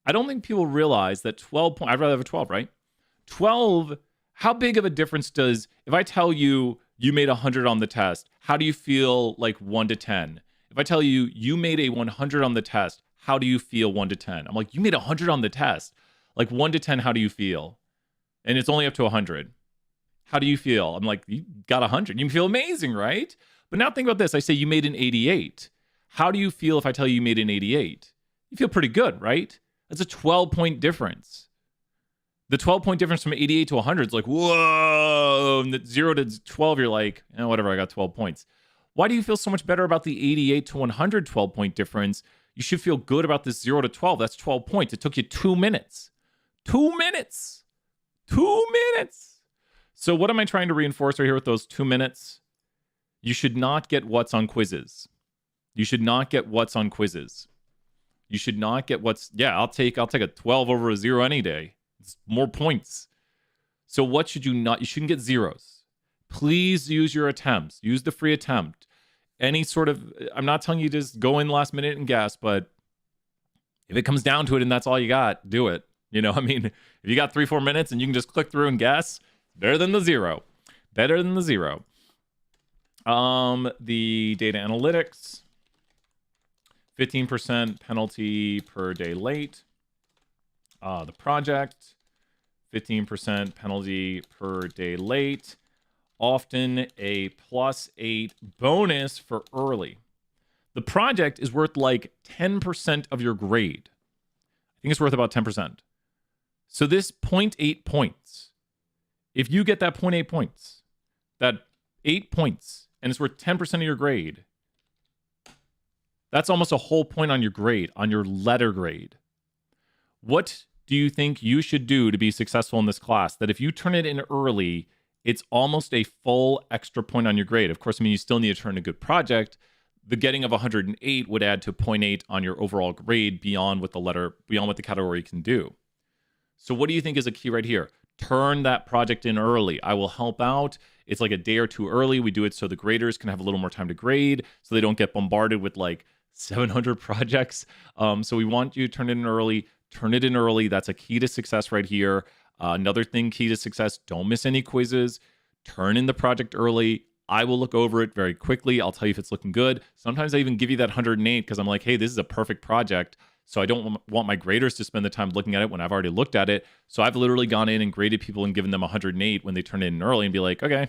I don't think people realize that 12 I'd rather have a 12, right? 12, how big of a difference does, if I tell you you made 100 on the test, how do you feel like 1 to 10? If I tell you you made a 100 on the test, how do you feel 1 to 10? I'm like, you made 100 on the test. Like 1 to 10, how do you feel? And it's only up to 100. How do you feel? I'm like, you got 100. You feel amazing, right? But now think about this. I say you made an 88. How do you feel if I tell you you made an 88? You feel pretty good, right? That's a 12-point difference. The 12-point difference from 88 to 100 is like, whoa. And 0 to 12, you're like, whatever, I got 12 points. Why do you feel so much better about the 88 to 100 12-point difference? You should feel good about this 0 to 12. That's 12 points. It took you 2 minutes. 2 minutes. 2 minutes. So what am I trying to reinforce right here with those 2 minutes? You should not get what's on quizzes. You should not get what's on quizzes. You should not get what's, yeah, I'll take a 12 over a 0 any day. It's more points. So what should you not, you shouldn't get zeros. Please use your attempts. Use the free attempt. Any sort of, I'm not telling you to just go in last minute and guess, but if it comes down to it and that's all you got, do it. You know, I mean, if you got 3-4 minutes and you can just click through and guess, better than the 0. Better than the 0. The data analytics, 15% penalty per day late. The project, 15% penalty per day late. Often a +8 bonus for early. The project is worth like 10% of your grade. I think it's worth about 10%. So this 0.8 points, if you get that 0.8 points, that 8 points, and it's worth 10% of your grade, that's almost a whole point on your grade, on your letter grade. What do you think you should do to be successful in this class? That if you turn it in early, it's almost a full extra point on your grade. Of course, I mean, you still need to turn in a good project. The getting of 108 would add to 0.8 on your overall grade beyond what the category can do. So what do you think is a key right here? Turn that project in early. I will help out. It's like a day or two early. We do it so the graders can have a little more time to grade, so they don't get bombarded with like 700 projects. So we want you to turn it in early. Turn it in early. That's a key to success right here. Another thing, key to success, don't miss any quizzes. Turn in the project early. I will look over it very quickly. I'll tell you if it's looking good. Sometimes I even give you that 108 because I'm like, hey, this is a perfect project. So I don't want my graders to spend the time looking at it when I've already looked at it. So I've literally gone in and graded people and given them 108 when they turn it in early and be like, okay,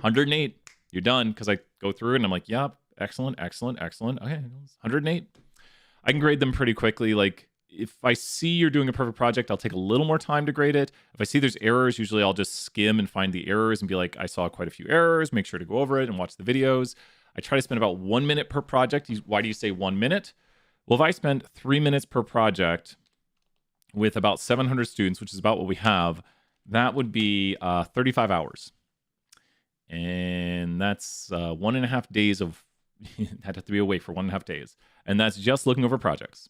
108, you're done. Because I go through it and I'm like, yeah, excellent, excellent, excellent. Okay, 108. I can grade them pretty quickly. Like if I see you're doing a perfect project, I'll take a little more time to grade it. If I see there's errors, usually I'll just skim and find the errors and be like, I saw quite a few errors, make sure to go over it and watch the videos. I try to spend about 1 minute per project. Why do you say 1 minute? Well, if I spent 3 minutes per project with about 700 students, which is about what we have, that would be 35 hours. And that's 1.5 days of, I'd have to be awake for 1.5 days. And that's just looking over projects.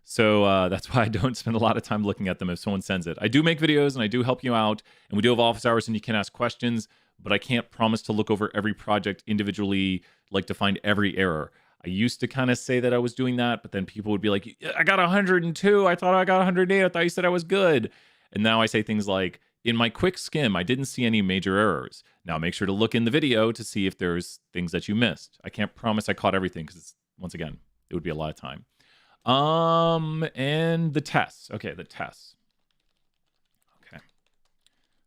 So that's why I don't spend a lot of time looking at them if someone sends it. I do make videos and I do help you out. And we do have office hours and you can ask questions, but I can't promise to look over every project individually, like to find every error. I used to kind of say that I was doing that, but then people would be like, I got 102. I thought I got 108. I thought you said I was good. And now I say things like, in my quick skim, I didn't see any major errors. Now make sure to look in the video to see if there's things that you missed. I can't promise I caught everything because, once again, it would be a lot of time. And the tests. Okay, the tests. Okay.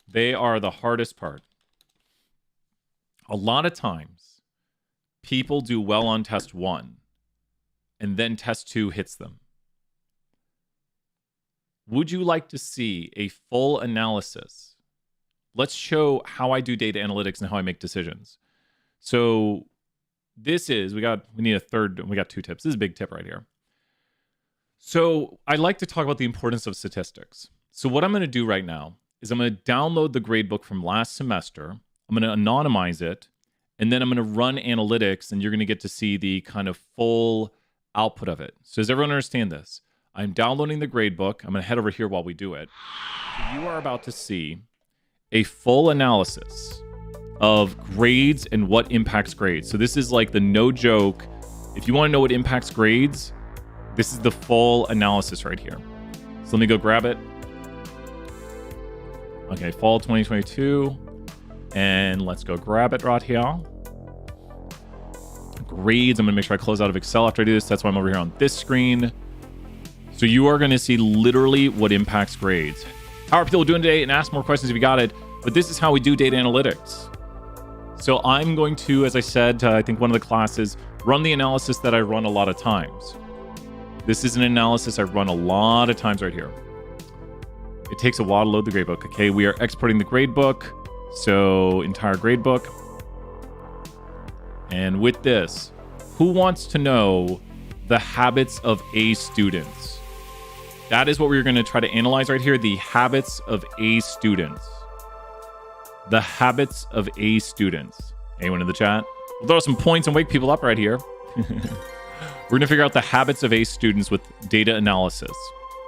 They are the hardest part. A lot of times, people do well on test 1, and then test 2 hits them. Would you like to see a full analysis? Let's show how I do data analytics and how I make decisions. So this is, we got 2 tips. This is a big tip right here. So I like to talk about the importance of statistics. So what I'm going to do right now is I'm going to download the gradebook from last semester. I'm going to anonymize it. And then I'm going to run analytics, and you're going to get to see the kind of full output of it. So does everyone understand this? I'm downloading the gradebook. I'm going to head over here while we do it. So you are about to see a full analysis of grades and what impacts grades. So this is like the no joke. If you want to know what impacts grades, this is the full analysis right here. So let me go grab it. Okay, fall 2022. And let's go grab it right here. Grades. I'm going to make sure I close out of Excel after I do this. That's why I'm over here on this screen. So you are going to see literally what impacts grades. How are people doing today? And ask more questions if you got it. But this is how we do data analytics. So I'm going to, as I said, I think one of the classes, run the analysis that I run a lot of times. This is an analysis I run a lot of times right here. It takes a while to load the gradebook. Okay, we are exporting the gradebook. So entire gradebook. And with this, who wants to know the habits of A students? That is what we're going to try to analyze right here. The habits of A students. The habits of A students. Anyone in the chat? We'll throw some points and wake people up right here. We're going to figure out the habits of A students with data analysis.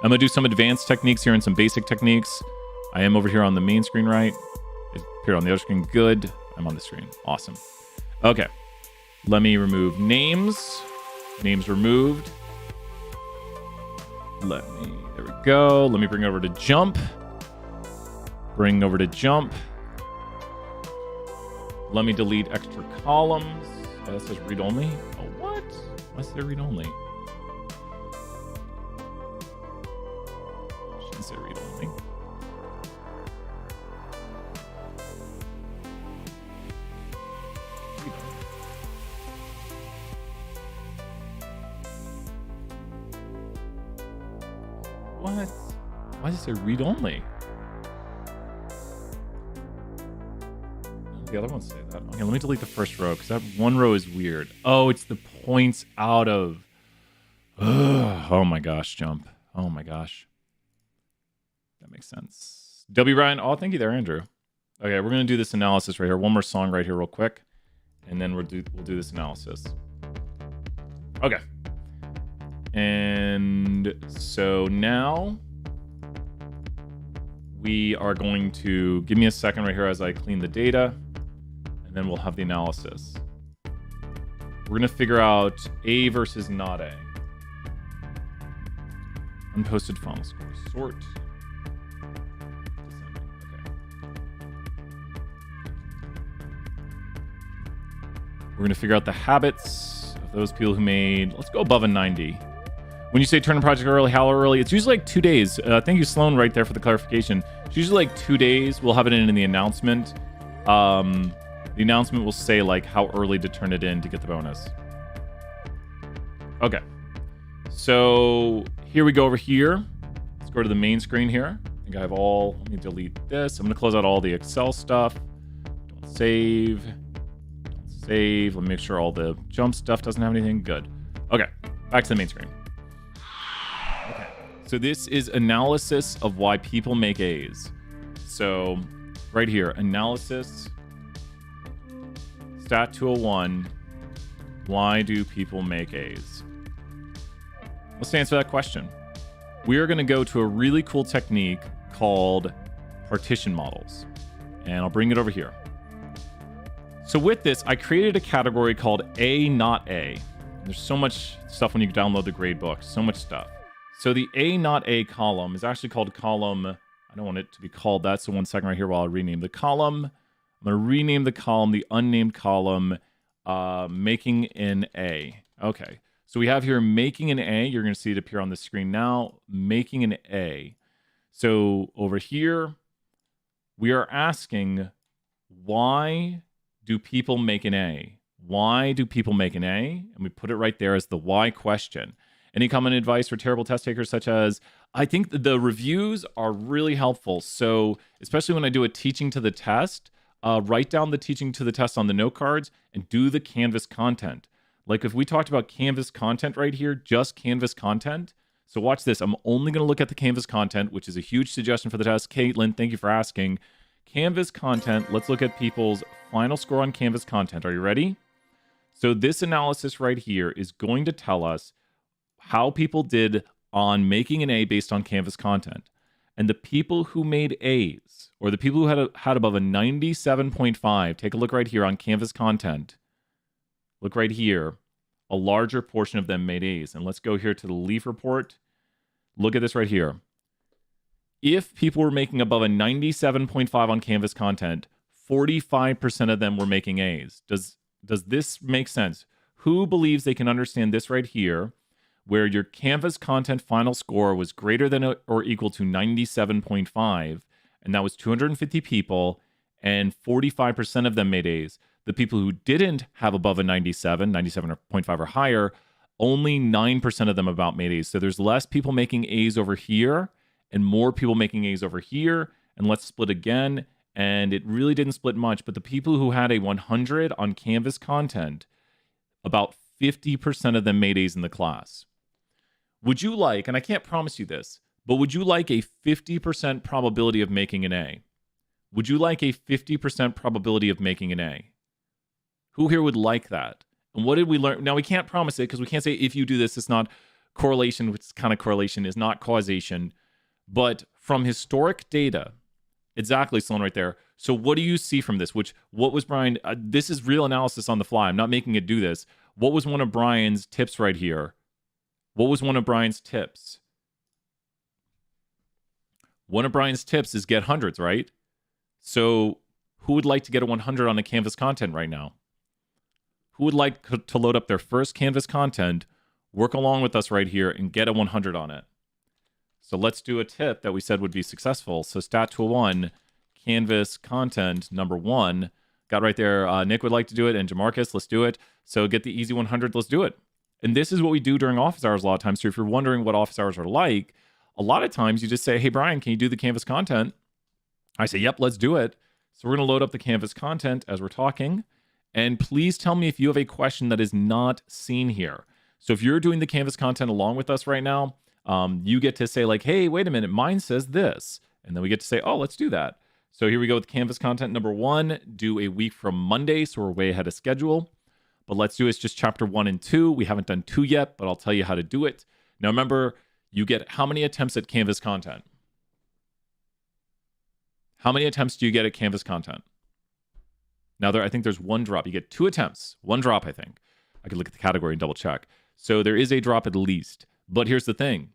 I'm going to do some advanced techniques here and some basic techniques. I am over here on the main screen, right? Here on the other screen. Good. I'm on the screen. Awesome. Okay. Let me remove names. Names removed. There we go. Let me bring it over to jump. Bring over to jump. Let me delete extra columns. Oh, that says read only. Oh, what? Why does it say read only? Shouldn't say read only. What? Why does it say read only? The other ones say that. Okay, let me delete the first row because that one row is weird. Oh, it's the points out of. Ugh. Oh my gosh, jump. Oh my gosh. That makes sense. W. Ryan. Oh, thank you there, Andrew. Okay, we're going to do this analysis right here. One more song right here real quick. And then we'll do this analysis. Okay. And so now we are going to give me a second right here as I clean the data, and then we'll have the analysis. We're going to figure out A versus not A. Unposted final score. Sort. Okay. We're going to figure out the habits of those people who made... Let's go above a 90. When you say turn a project early, how early? It's usually like 2 days. Thank you, Sloan, right there for the clarification. It's usually like 2 days. We'll have it in the announcement. The announcement will say like how early to turn it in to get the bonus. Okay. So here we go over here. Let's go to the main screen here. I think I have all... Let me delete this. I'm going to close out all the Excel stuff. Don't save. Don't save. Let me make sure all the jump stuff doesn't have anything. Good. Okay. Back to the main screen. Okay. So this is analysis of why people make A's. So right here, analysis, stat 201, why do people make A's? Let's answer that question. We are going to go to a really cool technique called partition models. And I'll bring it over here. So with this, I created a category called A, not A. There's so much stuff when you download the grade book, so much stuff. So the A, not A column is actually called column. I don't want it to be called that. So 1 second right here while I rename the column. I'm going to rename the column, the unnamed column, making an A. Okay. So we have here making an A. You're going to see it appear on the screen now. Making an A. So over here, we are asking, why do people make an A? Why do people make an A? And we put it right there as the why question. Any common advice for terrible test takers, such as, I think the reviews are really helpful. So especially when I do a teaching to the test, write down the teaching to the test on the note cards and do the Canvas content. Like if we talked about Canvas content right here, just Canvas content. So watch this. I'm only going to look at the Canvas content, which is a huge suggestion for the test. Caitlin, thank you for asking. Canvas content. Let's look at people's final score on Canvas content. Are you ready? So this analysis right here is going to tell us how people did on making an A based on Canvas content. And the people who made A's, or the people who had above a 97.5, take a look right here on Canvas content. Look right here. A larger portion of them made A's. And let's go here to the Leaf report. Look at this right here. If people were making above a 97.5 on Canvas content, 45% of them were making A's. Does this make sense? Who believes they can understand this right here, where your Canvas content final score was greater than or equal to 97.5, and that was 250 people, and 45% of them made A's. The people who didn't have above a 97.5 or higher, only 9% of them about made A's. So there's less people making A's over here and more people making A's over here. And let's split again. And it really didn't split much. But the people who had a 100 on Canvas content, about 50% of them made A's in the class. Would you like, and I can't promise you this, but would you like a 50% probability of making an A? Would you like a 50% probability of making an A? Who here would like that? And what did we learn? Now, we can't promise it because we can't say if you do this, it's not correlation, which kind of correlation is not causation. But from historic data, exactly, Sloan, right there. So what do you see from this? What was Brian? This is real analysis on the fly. I'm not making it do this. What was one of Brian's tips right here? What was one of Brian's tips? One of Brian's tips is get hundreds, right? So who would like to get a 100 on the Canvas content right now? Who would like to load up their first Canvas content, work along with us right here, and get a 100 on it? So let's do a tip that we said would be successful. So Stat 201, Canvas content number 1. Got right there. Nick would like to do it, and Jamarcus, let's do it. So get the easy 100, let's do it. And this is what we do during office hours a lot of times. So if you're wondering what office hours are like, a lot of times you just say, hey, Brian, can you do the Canvas content? I say, yep, let's do it. So we're going to load up the Canvas content as we're talking. And please tell me if you have a question that is not seen here. So if you're doing the Canvas content along with us right now, you get to say like, hey, wait a minute, mine says this. And then we get to say, oh, let's do that. So here we go with Canvas content number 1, do a week from Monday. So we're way ahead of schedule. But let's do it's just chapter 1 and 2. We haven't done 2 yet, but I'll tell you how to do it. Now remember, you get how many attempts at Canvas content? How many attempts do you get at Canvas content? Now, I think there's 1 drop. You get 2 attempts, 1 drop, I think. I could look at the category and double check. So there is a drop at least. But here's the thing.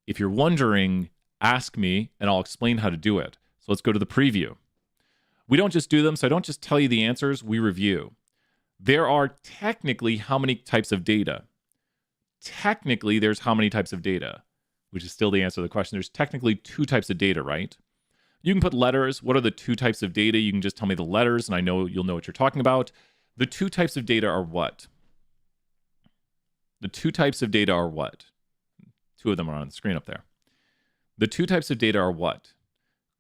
If you're wondering, ask me and I'll explain how to do it. So let's go to the preview. We don't just do them, so I don't just tell you the answers, we review. There are technically how many types of data? Technically, there's how many types of data, which is still the answer to the question. There's technically 2 types of data, right? You can put letters. What are the 2 types of data? You can just tell me the letters, and I know you'll know what you're talking about. The 2 types of data are what? The 2 types of data are what? 2 of them are on the screen up there. The 2 types of data are what?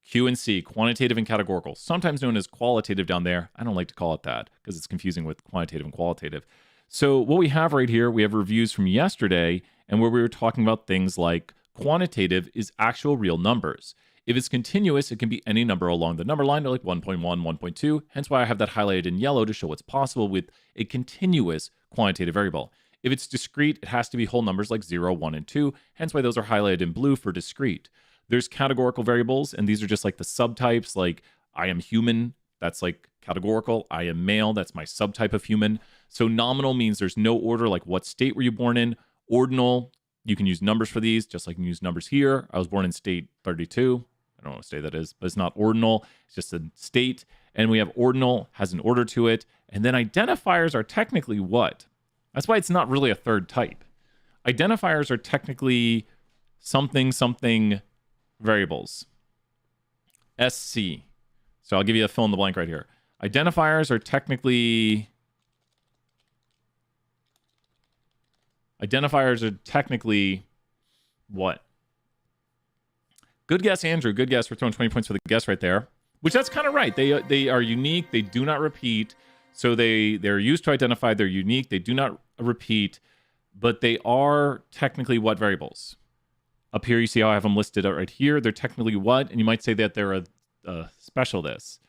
Q and C, quantitative and categorical, sometimes known as qualitative down there. I don't like to call it that because it's confusing with quantitative and qualitative. So what we have right here, we have reviews from yesterday and where we were talking about things like quantitative is actual real numbers. If it's continuous, it can be any number along the number line, like 1.1, 1.2, hence why I have that highlighted in yellow to show what's possible with a continuous quantitative variable. If it's discrete, it has to be whole numbers like 0, 1, and 2, hence why those are highlighted in blue for discrete. There's categorical variables, and these are just like the subtypes, like I am human, that's like categorical. I am male, that's my subtype of human. So nominal means there's no order, like what state were you born in? Ordinal, you can use numbers for these, just like you can use numbers here. I was born in state 32. I don't know what state that is, but it's not ordinal. It's just a state. And we have ordinal, has an order to it. And then identifiers are technically what? That's why it's not really a third type. Identifiers are technically something variables. SC. So I'll give you a fill in the blank right here. Identifiers are technically what? Good guess, Andrew. Good guess. We're throwing 20 points for the guess right there. Which that's kind of right. They are unique. They do not repeat. So they're used to identify. They're unique. They do not repeat. But they are technically what variables? Up here, you see how I have them listed right here. They're technically what? And you might say that they're a special this.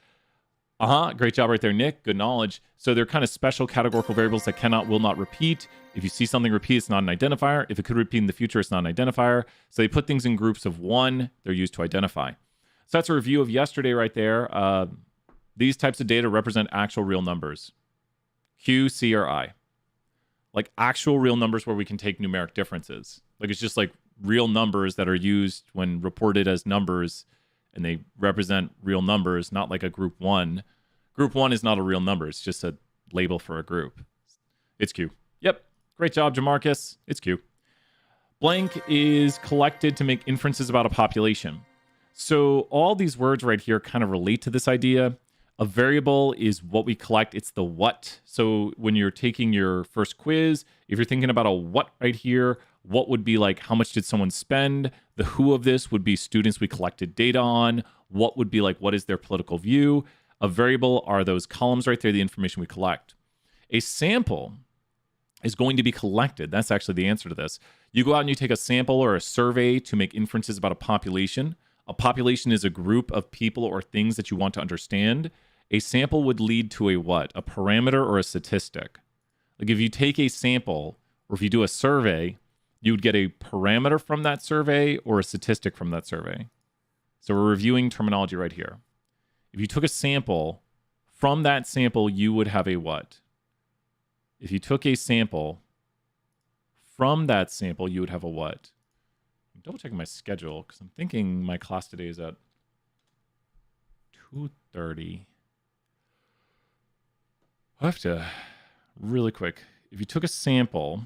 Great job right there, Nick. Good knowledge. So they're kind of special categorical variables that will not repeat. If you see something repeat, it's not an identifier. If it could repeat in the future, it's not an identifier. So they put things in groups of 1. They're used to identify. So that's a review of yesterday right there. These types of data represent actual real numbers. Q, C, or I. Like actual real numbers where we can take numeric differences. Like it's just like real numbers that are used when reported as numbers, and they represent real numbers, not like a group 1. Group 1 is not a real number. It's just a label for a group. It's Q. Yep. Great job, Jamarcus. It's Q. Blank is collected to make inferences about a population. So all these words right here kind of relate to this idea. A variable is what we collect. It's the what. So when you're taking your first quiz, if you're thinking about a what right here, what would be like, how much did someone spend? The who of this would be students we collected data on. What would be like, what is their political view? A variable are those columns right there, the information we collect. A sample is going to be collected. That's actually the answer to this. You go out and you take a sample or a survey to make inferences about a population. A population is a group of people or things that you want to understand. A sample would lead to a what? A parameter or a statistic. Like if you take a sample or if you do a survey, you would get a parameter from that survey or a statistic from that survey. So we're reviewing terminology right here. If you took a sample, from that sample, you would have a what? If you took a sample, from that sample, you would have a what? I'm double checking my schedule because I'm thinking my class today is at 2:30. I'll have to, really quick, if you took a sample,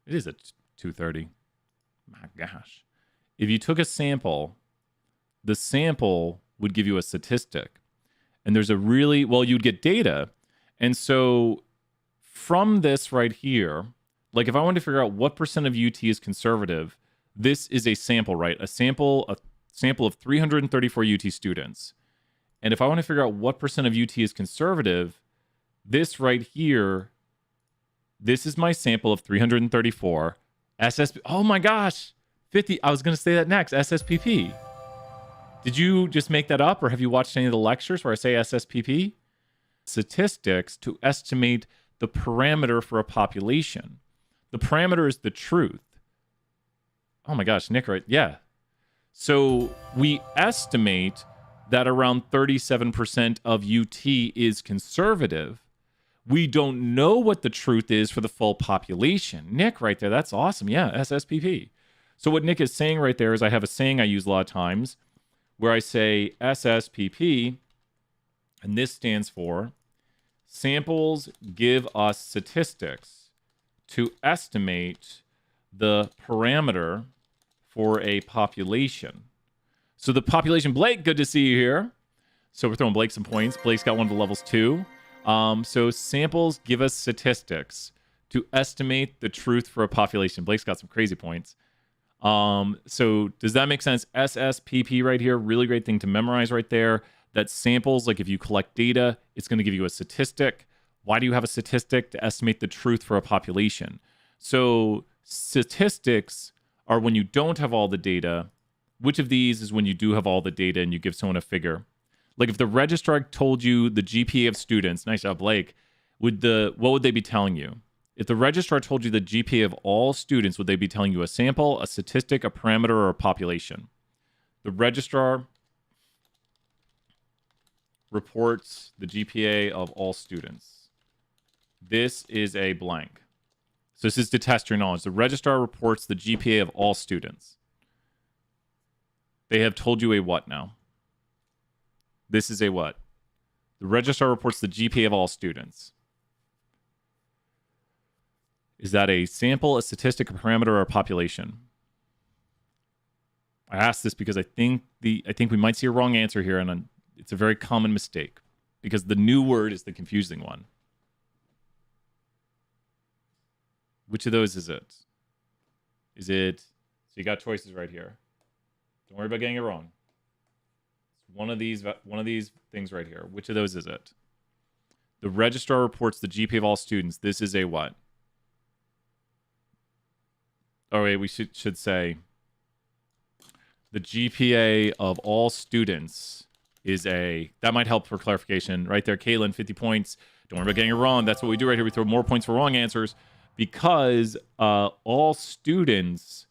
it is at 2:30. My gosh. If you took a sample, the sample would give you a statistic. And there's a really, well, you'd get data. And so from this right here, like if I wanted to figure out what % of UT is conservative, this is a sample, right? A sample of 334 UT students. And if I want to figure out what % of UT is conservative, this right here, this is my sample of 334. SSP, oh my gosh, 50. I was going to say that next, SSPP. Did you just make that up, or have you watched any of the lectures where I say SSPP? Statistics to estimate the parameter for a population. The parameter is the truth. Oh my gosh, Nick, right? Yeah. So we estimate that around 37% of UT is conservative. We don't know what the truth is for the full population. Nick, right there, that's awesome. Yeah, SSPP. So what Nick is saying right there is I have a saying I use a lot of times where I say SSPP, and this stands for samples give us statistics to estimate the parameter for a population. So the population, Blake, good to see you here. So we're throwing Blake some points. Blake's got one of the levels too. So samples give us statistics to estimate the truth for a population. Blake's got some crazy points. So does that make sense? SSPP right here, really great thing to memorize right there. That samples, like if you collect data, it's going to give you a statistic. Why do you have a statistic? To estimate the truth for a population. So statistics are when you don't have all the data. Which of these is when you do have all the data and you give someone a figure? Like if the registrar told you the GPA of students, nice job, Blake, what would they be telling you? If the registrar told you the GPA of all students, would they be telling you a sample, a statistic, a parameter, or a population? The registrar reports the GPA of all students. This is a blank. So this is to test your knowledge. The registrar reports the GPA of all students. They have told you a what now? This is a what? The registrar reports the GPA of all students. Is that a sample, a statistic, a parameter, or a population? I asked this because I think we might see a wrong answer here, and it's a very common mistake because the new word is the confusing one. Which of those is it? Is it? So you got choices right here. Don't worry about getting it wrong. It's one of these things right here. Which of those is it? The registrar reports the GPA of all students. This is a what? Oh wait, we should say the GPA of all students is a, that might help for clarification. Right there, Caitlin, 50 points. Don't worry about getting it wrong. That's what we do right here. We throw more points for wrong answers because all students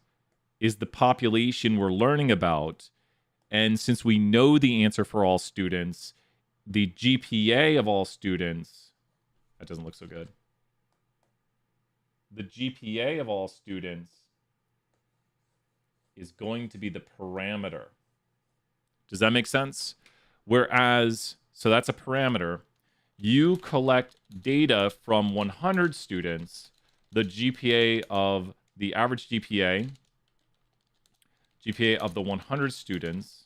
is the population we're learning about. And since we know the answer for all students, the GPA of all students, that doesn't look so good. The GPA of all students is going to be the parameter. Does that make sense? Whereas, so that's a parameter. You collect data from 100 students, the GPA of the average GPA of the 100 students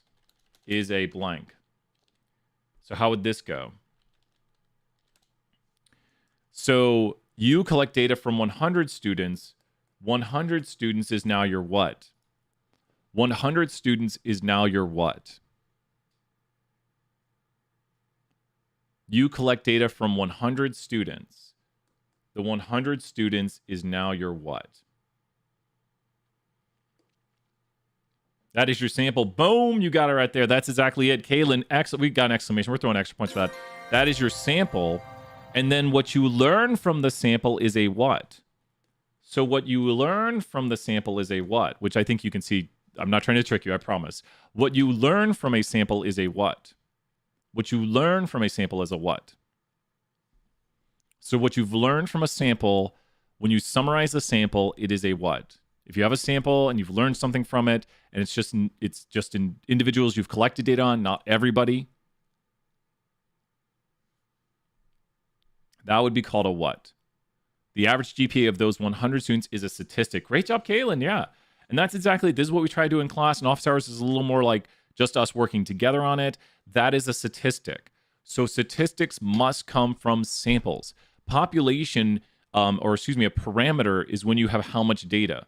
is a blank. So how would this go? So you collect data from 100 students. 100 students is now your what? 100 students is now your what? You collect data from 100 students. The 100 students is now your what? That is your sample. Boom, you got it right there. That's exactly it. Kaylin, we got an exclamation. We're throwing extra points for that. That is your sample. And then what you learn from the sample is a what? So what you learn from the sample is a what? Which I think you can see. I'm not trying to trick you, I promise. What you learn from a sample is a what? What you learn from a sample is a what? So what you've learned from a sample, when you summarize the sample, it is a what? If you have a sample and you've learned something from it, and it's just in individuals you've collected data on, not everybody, that would be called a what? The average GPA of those 100 students is a statistic. Great job, Kaylin. Yeah. And that's exactly, this is what we try to do in class, and office hours is a little more like just us working together on it. That is a statistic. So statistics must come from samples. Population, a parameter is when you have how much data.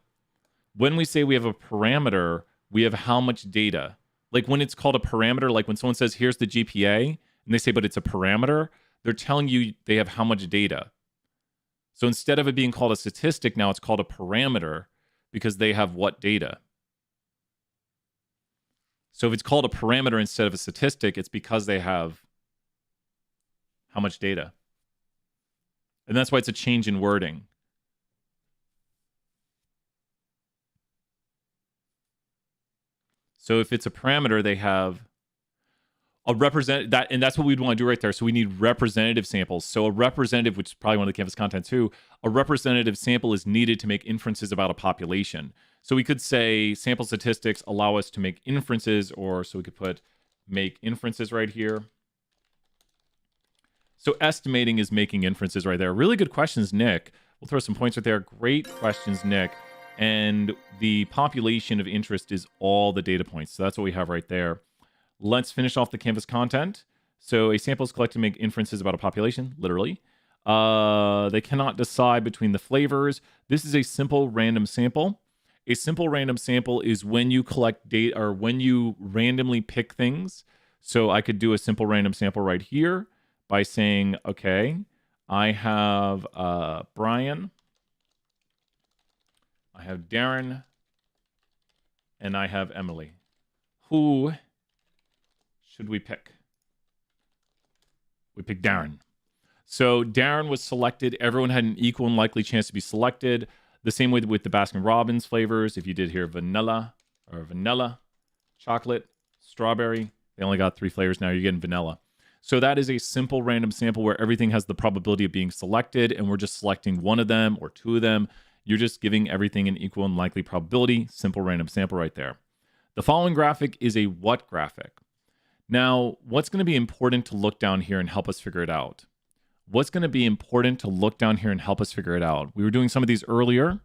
When we say we have a parameter, we have how much data. Like when it's called a parameter, like when someone says, here's the GPA, and they say, but it's a parameter, they're telling you they have how much data. So instead of it being called a statistic, now it's called a parameter because they have what data. So if it's called a parameter instead of a statistic, it's because they have how much data. And that's why it's a change in wording. So if it's a parameter, they have, and that's what we'd want to do right there. So we need representative samples. So a representative, which is probably one of the Canvas content too, a representative sample is needed to make inferences about a population. So we could say sample statistics allow us to make inferences, or so we could put make inferences right here. So estimating is making inferences right there. Really good questions, Nick. We'll throw some points right there. Great questions, Nick. And the population of interest is all the data points. So that's what we have right there. Let's finish off the Canvas content. So a sample is collected to make inferences about a population, literally. They cannot decide between the flavors. This is a simple random sample. A simple random sample is when you collect data or when you randomly pick things. So I could do a simple random sample right here by saying, okay, I have Brian, I have Darren, and I have Emily. Who should we pick? We pick Darren. So Darren was selected. Everyone had an equal and likely chance to be selected. The same way with the Baskin-Robbins flavors. If you did here vanilla, chocolate, strawberry, they only got 3 flavors now. You're getting vanilla. So that is a simple random sample where everything has the probability of being selected, and we're just selecting one of them or 2 of them. You're just giving everything an equal and likely probability. Simple random sample right there. The following graphic is a what graphic? Now, what's going to be important to look down here and help us figure it out? What's going to be important to look down here and help us figure it out? We were doing some of these earlier.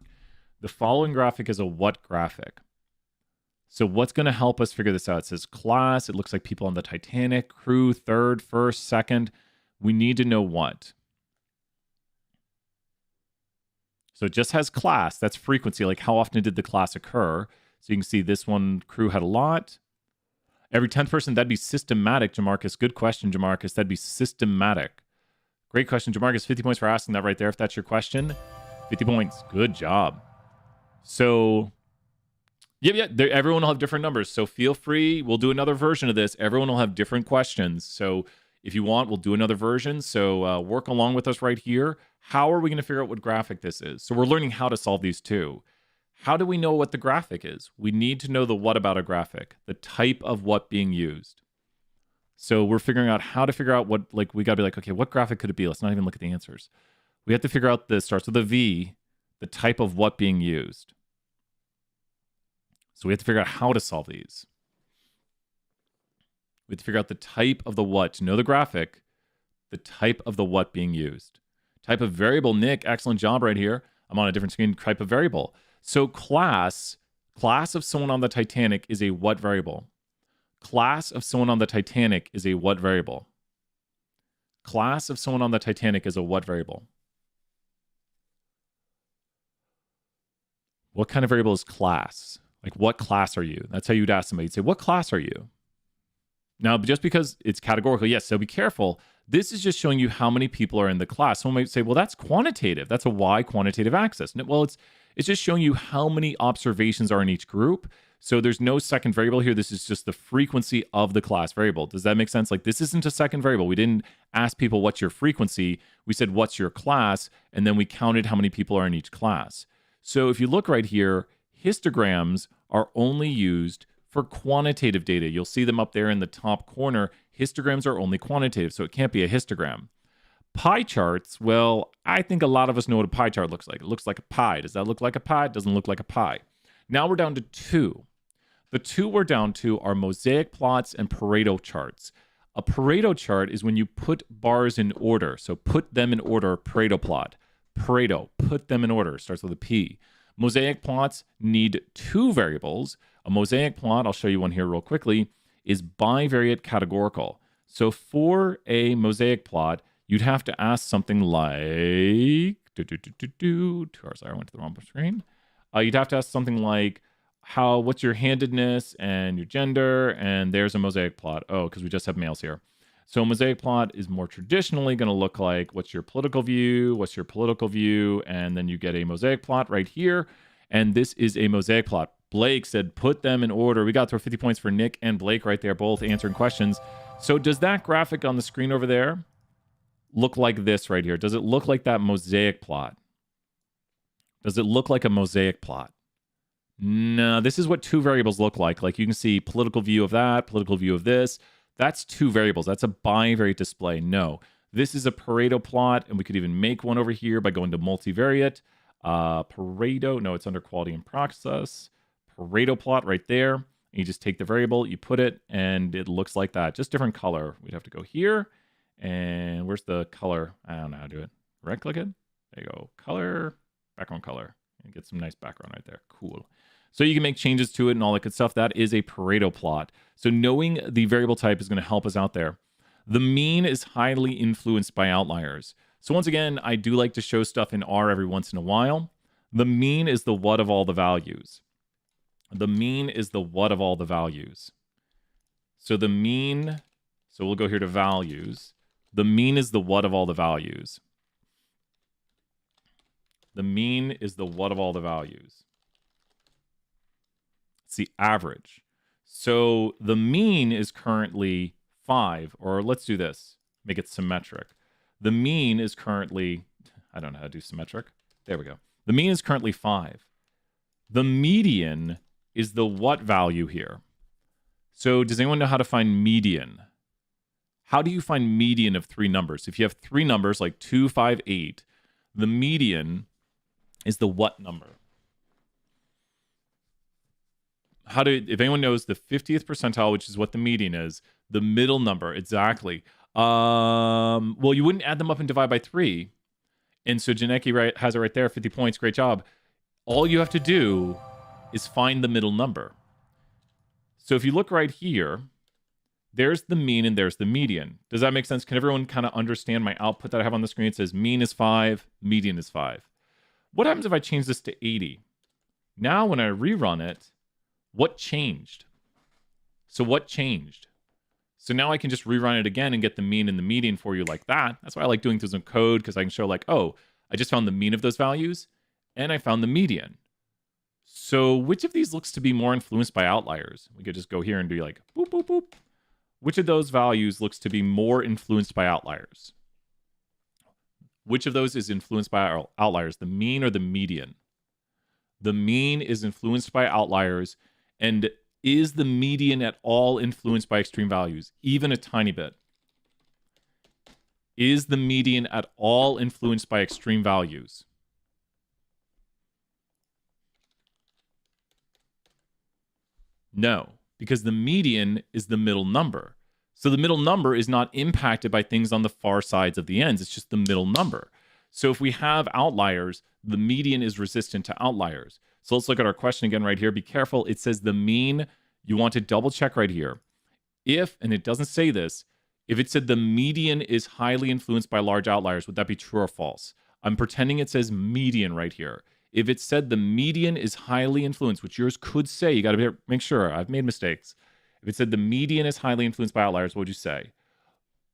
The following graphic is a what graphic? So what's going to help us figure this out? It says class. It looks like people on the Titanic, crew, third, first, second. We need to know what. So it just has class. That's frequency. Like how often did the class occur? So you can see this one crew had a lot. Every 10th person, that'd be systematic, Jamarcus. Good question, Jamarcus. That'd be systematic. Great question, Jamarcus. 50 points for asking that right there, if that's your question. 50 points. Good job. So, everyone will have different numbers. So feel free. We'll do another version of this. Everyone will have different questions. So if you want, we'll do another version. So work along with us right here. How are we going to figure out what graphic this is? So we're learning how to solve these too. How do we know what the graphic is? We need to know the what about a graphic, the type of what being used. So we're figuring out how to figure out what, like, we got to be like, okay, what graphic could it be? Let's not even look at the answers. We have to figure out this starts with a V, the type of what being used. So we have to figure out how to solve these. We have to figure out the type of the what. To know the graphic, the type of the what being used. Type of variable, Nick, excellent job right here. I'm on a different screen, type of variable. So class of someone on the Titanic is a what variable? Class of someone on the Titanic is a what variable? Class of someone on the Titanic is a what variable? What kind of variable is class? Like, what class are you? That's how you'd ask somebody. You'd say, what class are you? Now, just because it's categorical, yes, so be careful. This is just showing you how many people are in the class. Someone might say, well, that's quantitative. That's a Y quantitative access. Well, it's just showing you how many observations are in each group. So there's no second variable here. This is just the frequency of the class variable. Does that make sense? Like, this isn't a second variable. We didn't ask people, what's your frequency? We said, what's your class? And then we counted how many people are in each class. So if you look right here, histograms are only used for quantitative data. You'll see them up there in the top corner. Histograms are only quantitative, so it can't be a histogram. Pie charts, well, I think a lot of us know what a pie chart looks like. It looks like a pie. Does that look like a pie? It doesn't look like a pie. Now we're down to 2. The 2 we're down to are mosaic plots and Pareto charts. A Pareto chart is when you put bars in order. So put them in order, Pareto plot. Pareto, put them in order, starts with a P. Mosaic plots need 2 variables. A mosaic plot, I'll show you one here real quickly, is bivariate categorical. So for a mosaic plot, you'd have to ask something like, 2 hours, I went to the wrong screen. You'd have to ask something like, what's your handedness and your gender? And there's a mosaic plot. Oh, because we just have males here. So a mosaic plot is more traditionally going to look like, what's your political view? What's your political view? And then you get a mosaic plot right here. And this is a mosaic plot. Blake said, put them in order. We got to throw 50 points for Nick and Blake right there, both answering questions. So does that graphic on the screen over there look like this right here? Does it look like that mosaic plot? Does it look like a mosaic plot? No, this is what 2 variables look like. Like you can see political view of that, political view of this. That's two variables. That's a bivariate display. No, this is a Pareto plot, and we could even make one over here by going to multivariate. Pareto, no, it's under quality and process. Pareto plot right there. And you just take the variable, you put it, and it looks like that. Just different color. We'd have to go here. And where's the color? I don't know how to do it. Right click it. There you go. Color, background color. And get some nice background right there. Cool. So you can make changes to it and all that good stuff. That is a Pareto plot. So knowing the variable type is going to help us out there. The mean is highly influenced by outliers. So once again, I do like to show stuff in R every once in a while. The mean is the what of all the values. The mean is the what of all the values. So the mean, so we'll go here to values. The mean is the what of all the values. The mean is the what of all the values. It's the average. So the mean is currently 5, or let's do this, make it symmetric. The mean is currently, I don't know how to do symmetric. There we go. The mean is currently 5. The median is the what value here? So does anyone know how to find median? How do you find median of 3 numbers? If you have 3 numbers like 2, 5, 8, the median is the what number? If anyone knows the 50th percentile, which is what the median is, the middle number, exactly. Well, you wouldn't add them up and divide by 3. And so Janeki has it right there, 50 points, great job. All you have to do is find the middle number. So if you look right here, there's the mean and there's the median. Does that make sense? Can everyone kind of understand my output that I have on the screen? It says mean is 5, median is 5. What happens if I change this to 80? Now when I rerun it, what changed? So what changed? So now I can just rerun it again and get the mean and the median for you like that. That's why I like doing things in code, because I can show like, oh, I just found the mean of those values and I found the median. So which of these looks to be more influenced by outliers? We could just go here and do like, boop, boop, boop. Which of those values looks to be more influenced by outliers? Which of those is influenced by outliers, the mean or the median? The mean is influenced by outliers. And is the median at all influenced by extreme values? Even a tiny bit. Is the median at all influenced by extreme values? No, because the median is the middle number. So the middle number is not impacted by things on the far sides of the ends. It's just the middle number. So if we have outliers, the median is resistant to outliers. So let's look at our question again right here. Be careful. It says the mean. You want to double check right here. If, and it doesn't say this, if it said the median is highly influenced by large outliers, would that be true or false? I'm pretending it says median right here. If it said the median is highly influenced, which yours could say, you got to make sure. I've made mistakes. If it said the median is highly influenced by outliers, what would you say?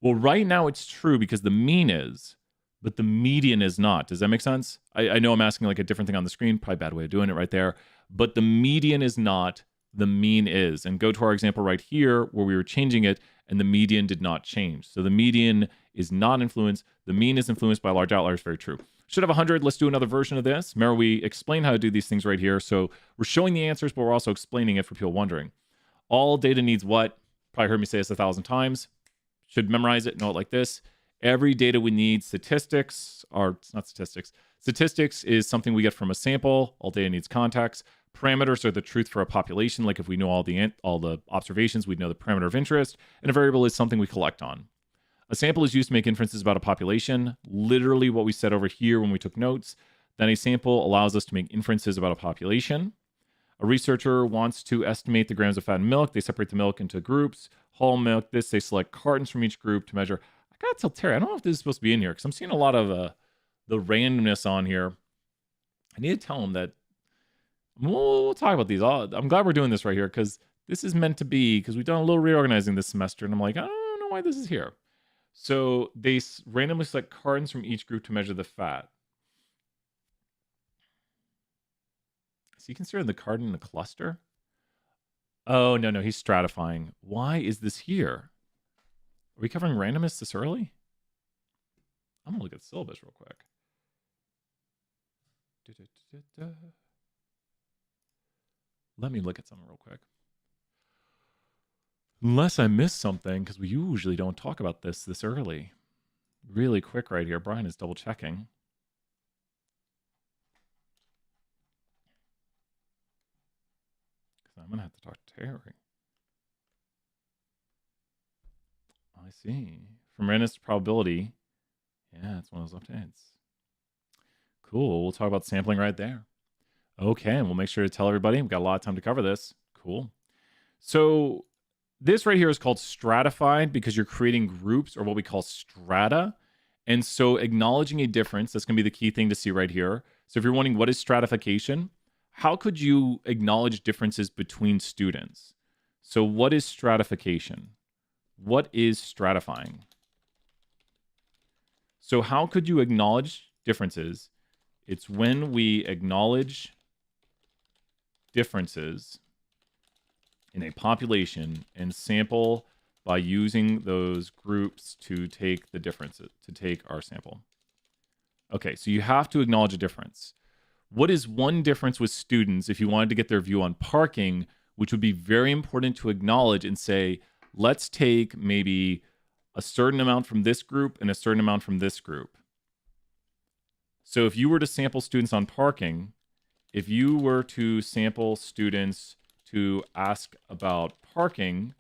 Well, right now it's true because the mean is, but the median is not. Does that make sense? I know I'm asking like a different thing on the screen, probably a bad way of doing it right there, but the median is not, the mean is. And go to our example right here where we were changing it and the median did not change. So the median is not influenced. The mean is influenced by large outliers. Very true. Should have 100. Let's do another version of this. Remember, we explain how to do these things right here. So we're showing the answers, but we're also explaining it for people wondering. All data needs what? Probably heard me say this 1,000 times. Should memorize it, know it like this. Every data we need statistics, or it's not statistics. Statistics is something we get from a sample. All data needs context. Parameters are the truth for a population. Like if we know all the observations, we'd know the parameter of interest. And a variable is something we collect on. A sample is used to make inferences about a population. Literally what we said over here when we took notes. Then a sample allows us to make inferences about a population. A researcher wants to estimate the grams of fat in milk. They separate the milk into groups. Whole milk, this, they select cartons from each group to measure. I gotta tell Terry, I don't know if this is supposed to be in here because I'm seeing a lot of the randomness on here. I need to tell him that we'll talk about these. I'm glad we're doing this right here because this is meant to be, because we've done a little reorganizing this semester and I'm like, I don't know why this is here. So they randomly select cartons from each group to measure the fat. Is he considering the carton a cluster? Oh, no, he's stratifying. Why is this here? Are we covering randomness this early? I'm going to look at the syllabus real quick. Let me look at something real quick. Unless I missed something, because we usually don't talk about this early. Really quick right here. Brian is double checking. Because I'm going to have to talk to Terry. I see. From randomness to probability. Yeah, it's one of those updates. Cool. We'll talk about sampling right there. Okay, and we'll make sure to tell everybody. We've got a lot of time to cover this. Cool. So this right here is called stratified because you're creating groups or what we call strata. And so acknowledging a difference, that's going to be the key thing to see right here. So if you're wondering what is stratification, how could you acknowledge differences between students? So what is stratification? What is stratifying? So how could you acknowledge differences? It's when we acknowledge differences in a population and sample by using those groups to take the differences, to take our sample. Okay, so you have to acknowledge a difference. What is one difference with students if you wanted to get their view on parking, which would be very important to acknowledge and say, let's take maybe a certain amount from this group and a certain amount from this group. So if you were to sample students on parking, if you were to sample students to ask about parking,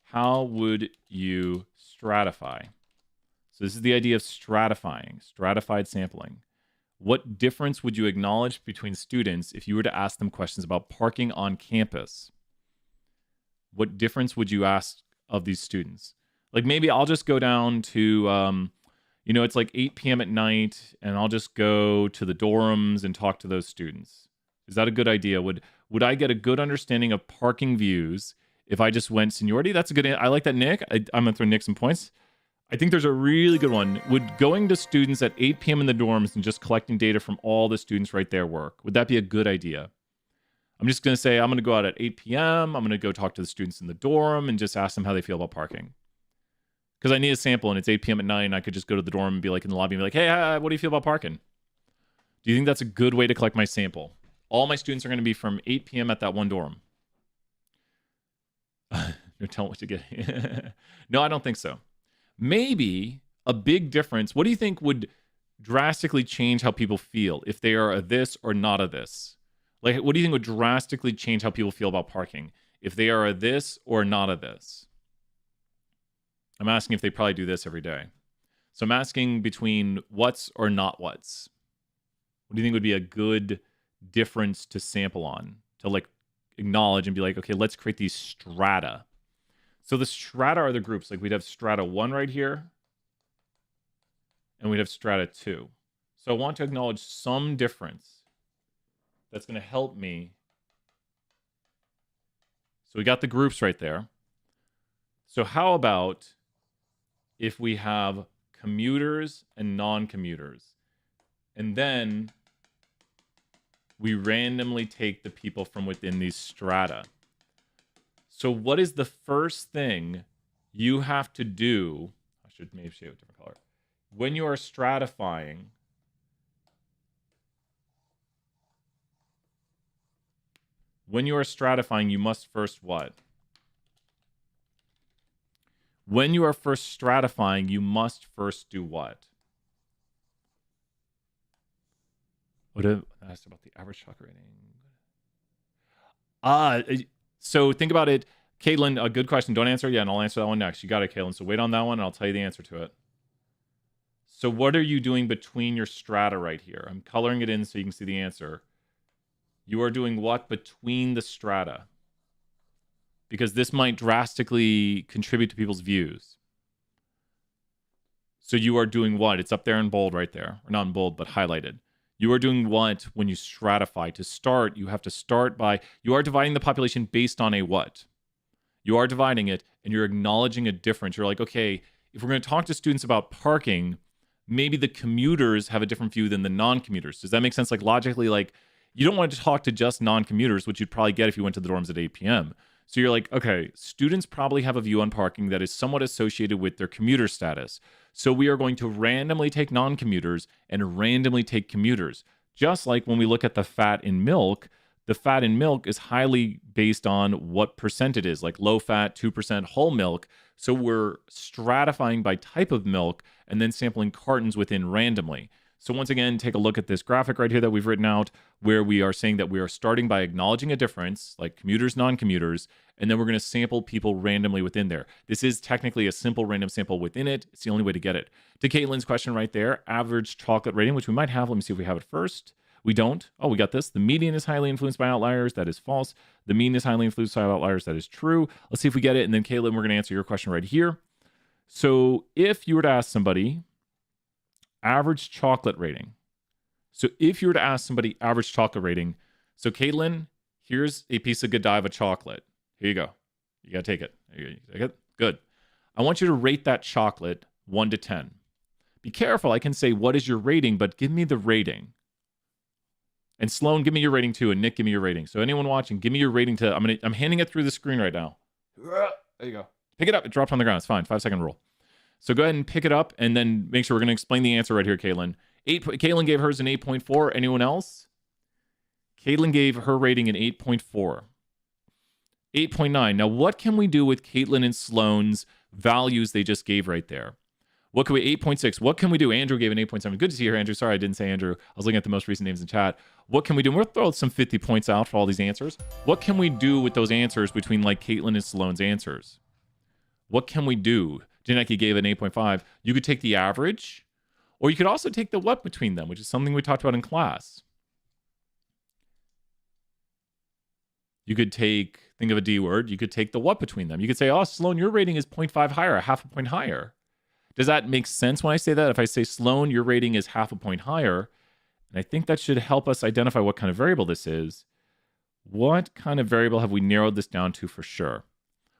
how would you stratify? So this is the idea of stratifying, stratified sampling. What difference would you acknowledge between students if you were to ask them questions about parking on campus? What difference would you ask of these students? Like maybe I'll just go down to, it's like 8 p.m. at night, and I'll just go to the dorms and talk to those students. Is that a good idea? Would I get a good understanding of parking views if I just went seniority? That's a good. I like that, Nick. I'm gonna throw Nick some points. I think there's a really good one. Would going to students at 8 p.m. in the dorms and just collecting data from all the students right there work? Would that be a good idea? I'm just gonna say I'm gonna go out at 8 p.m. I'm gonna go talk to the students in the dorm and just ask them how they feel about parking. Because I need a sample and it's 8 p.m. at night, and I could just go to the dorm and be like in the lobby and be like, hey, what do you feel about parking? Do you think that's a good way to collect my sample? All my students are going to be from 8 p.m. at that one dorm. You're telling what to get. No, I don't think so. Maybe a big difference. What do you think would drastically change how people feel if they are a this or not a this? Like, what do you think would drastically change how people feel about parking if they are a this or not a this? I'm asking if they probably do this every day. So I'm asking between what's or not what's. What do you think would be a good difference to sample on, to like acknowledge and be like, okay, let's create these strata. So the strata are the groups. Like we'd have strata 1 right here, and we'd have strata 2. So I want to acknowledge some difference that's going to help me. So we got the groups right there. So how about if we have commuters and non-commuters, and then we randomly take the people from within these strata. So what is the first thing you have to do? I should maybe shade a different color. When you are stratifying, you must first what? When you are first stratifying, you must first do what? What I asked about the average shock rating. So think about it. Caitlin, a good question. Don't answer it yet, and I'll answer that one next. You got it, Caitlin. So wait on that one, and I'll tell you the answer to it. So what are you doing between your strata right here? I'm coloring it in so you can see the answer. You are doing what between the strata? Because this might drastically contribute to people's views. So you are doing what? It's up there in bold right there. Or not in bold, but highlighted. You are doing what when you stratify? To start, you have to start by, you are dividing the population based on a what? You are dividing it, and you're acknowledging a difference. You're like, okay, if we're going to talk to students about parking, maybe the commuters have a different view than the non-commuters. Does that make sense? Like logically, like you don't want to talk to just non-commuters, which you'd probably get if you went to the dorms at 8 p.m. So you're like, okay, students probably have a view on parking that is somewhat associated with their commuter status. So we are going to randomly take non-commuters and randomly take commuters. Just like when we look at the fat in milk, The fat in milk is highly based on what percent it is, like low fat, 2% whole milk. So we're stratifying by type of milk and then sampling cartons within randomly. So once again, take a look at this graphic right here that we've written out, where we are saying that we are starting by acknowledging a difference, like commuters, non-commuters, and then we're going to sample people randomly within there. This is technically a simple random sample within it. It's the only way to get it. To Caitlin's question right there, average chocolate rating, which we might have. Let me see if we have it first. We don't. Oh, we got this. The median is highly influenced by outliers. That is false. The mean is highly influenced by outliers. That is true. Let's see if we get it. And then, Caitlin, we're going to answer your question right here. So if you were to ask somebody average chocolate rating. So if you were to ask somebody average chocolate rating, so Caitlin, here's a piece of Godiva chocolate. Here you go. You got to take it. You take it. Good. I want you to rate that chocolate 1 to 10. Be careful. I can say, what is your rating? But give me the rating. And Sloan, give me your rating too. And Nick, give me your rating. So anyone watching, give me your rating to, I'm handing it through the screen right now. There you go. Pick it up. It dropped on the ground. It's fine. 5-second rule. So go ahead and pick it up and then make sure we're going to explain the answer right here, Caitlin. Caitlin gave hers an 8.4. Anyone else? Caitlin gave her rating an 8.4. 8.9. Now, what can we do with Caitlin and Sloan's values they just gave right there? What can we, 8.6, what can we do? Andrew gave an 8.7. Good to see you here, Andrew. Sorry, I didn't say Andrew. I was looking at the most recent names in chat. What can we do? We'll throw some 50 points out for all these answers. What can we do with those answers between like Caitlin and Sloan's answers? What can we do? Janeki gave an 8.5. You could take the average, or you could also take the what between them, which is something we talked about in class. You could take, think of a D word, you could take the what between them. You could say, oh, Sloan, your rating is 0.5 higher, a half a point higher. Does that make sense when I say that? If I say, Sloan, your rating is half a point higher, and I think that should help us identify what kind of variable this is. What kind of variable have we narrowed this down to for sure?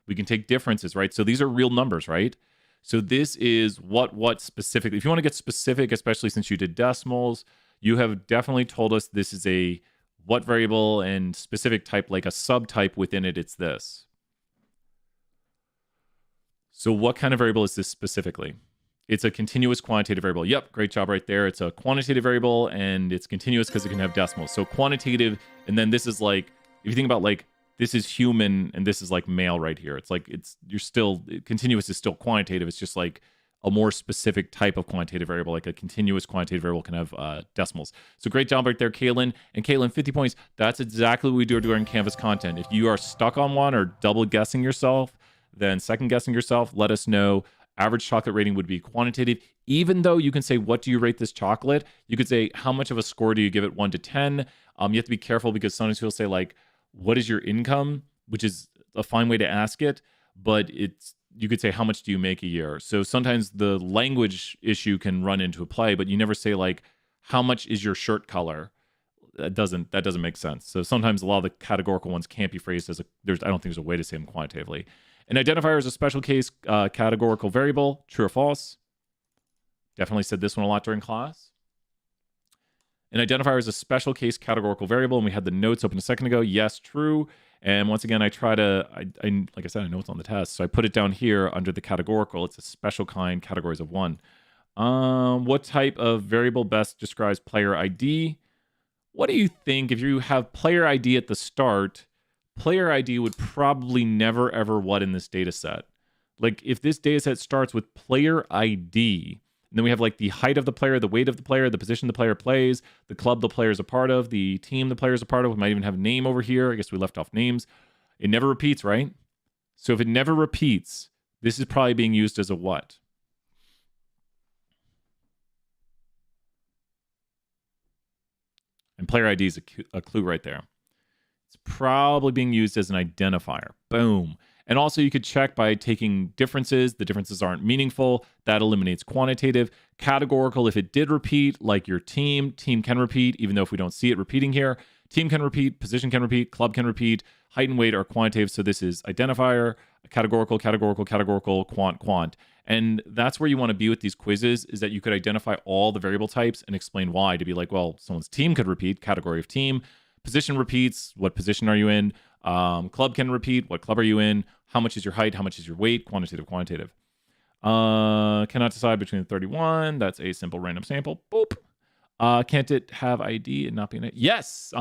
We can take differences, right? So these are real numbers, right? So this is what specifically. If you want to get specific, especially since you did decimals, you have definitely told us this is a what variable and specific type, like a subtype within it, it's this. So what kind of variable is this specifically? It's a continuous quantitative variable. Yep, great job right there. It's a quantitative variable and it's continuous because it can have decimals. So quantitative, and then this is like, if you think about like, this is human and this is like male right here. It's like, you're still, continuous is still quantitative. It's just like a more specific type of quantitative variable, like a continuous quantitative variable can have decimals. So great job right there, Caitlin. And Caitlin, 50 points. That's exactly what we do during Canvas content. If you are stuck on one or double guessing yourself, then second guessing yourself, let us know. Average chocolate rating would be quantitative. Even though you can say, what do you rate this chocolate? You could say, how much of a score do you give it 1 to 10? You have to be careful because sometimes people say like, what is your income? Which is a fine way to ask it, but you could say, how much do you make a year? So sometimes the language issue can run into a play, but you never say like, how much is your shirt color? That doesn't make sense. So sometimes a lot of the categorical ones can't be phrased as I don't think there's a way to say them quantitatively. An identifier is a special case categorical variable, true or false. Definitely said this one a lot during class. An identifier is a special case categorical variable, and we had the notes open a second ago. Yes, true. And once again, I try to, like I said, I know it's on the test, so I put it down here under the categorical. It's a special kind, categories of 1. What type of variable best describes player ID? What do you think if you have player ID at the start? Player ID would probably never ever what in this data set. Like if this data set starts with player ID, and then we have like the height of the player, the weight of the player, the position the player plays, the club the player is a part of, the team the player is a part of. We might even have name over here. I guess we left off names. It never repeats, right? So if it never repeats, this is probably being used as a what? And player ID is a clue right there. It's probably being used as an identifier. Boom. And also you could check by taking differences. The differences aren't meaningful. That eliminates quantitative. Categorical, if it did repeat, like your team can repeat, even though if we don't see it repeating here. Team can repeat, position can repeat, club can repeat, height and weight are quantitative. So this is identifier, categorical, quant. And that's where you want to be with these quizzes, is that you could identify all the variable types and explain why, to be like, well, someone's team could repeat, category of team. Position repeats, what position are you in? Club can repeat, what club are you in? How much is your height? How much is your weight? Quantitative. Cannot decide between the 31. That's a simple random sample. Boop. Can't it have ID and not be an? Yes.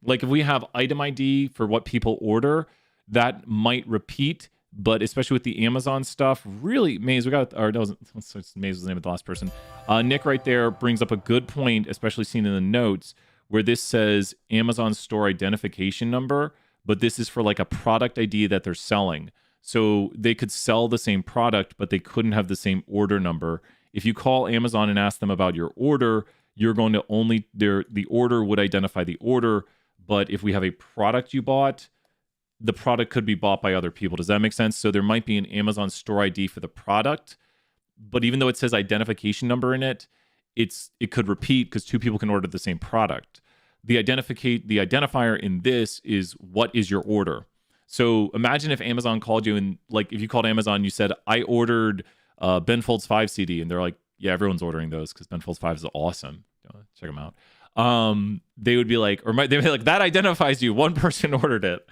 Like if we have item ID for what people order, that might repeat. But especially with the Amazon stuff, really, Maze, we got, or no, Maze was the name of the last person. Nick right there brings up a good point, especially seen in the notes, where this says Amazon store identification number, but this is for like a product ID that they're selling. So they could sell the same product, but they couldn't have the same order number. If you call Amazon and ask them about your order, you're going to only, the order would identify the order. But if we have a product you bought, the product could be bought by other people. Does that make sense? So there might be an Amazon store ID for the product, but even though it says identification number in it, it could repeat because two people can order the same product. The identifier in this is what is your order. So imagine if Amazon called you and like if you called Amazon, you said, I ordered Ben Folds 5 CD, and they're like, yeah, everyone's ordering those because Ben Folds 5 is awesome. Check them out. They would be like, they'd be like, that identifies you. One person ordered it.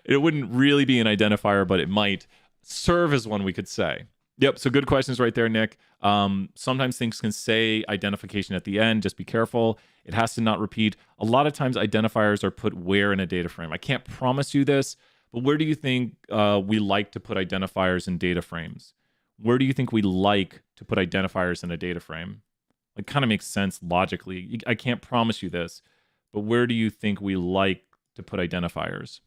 It wouldn't really be an identifier, but it might serve as one, we could say. Yep. So good questions right there, Nick. Sometimes things can say identification at the end. Just be careful. It has to not repeat. A lot of times identifiers are put where in a data frame. I can't promise you this, but where do you think we like to put identifiers in data frames? Where do you think we like to put identifiers in a data frame? It kind of makes sense logically. I can't promise you this, but where do you think we like to put identifiers?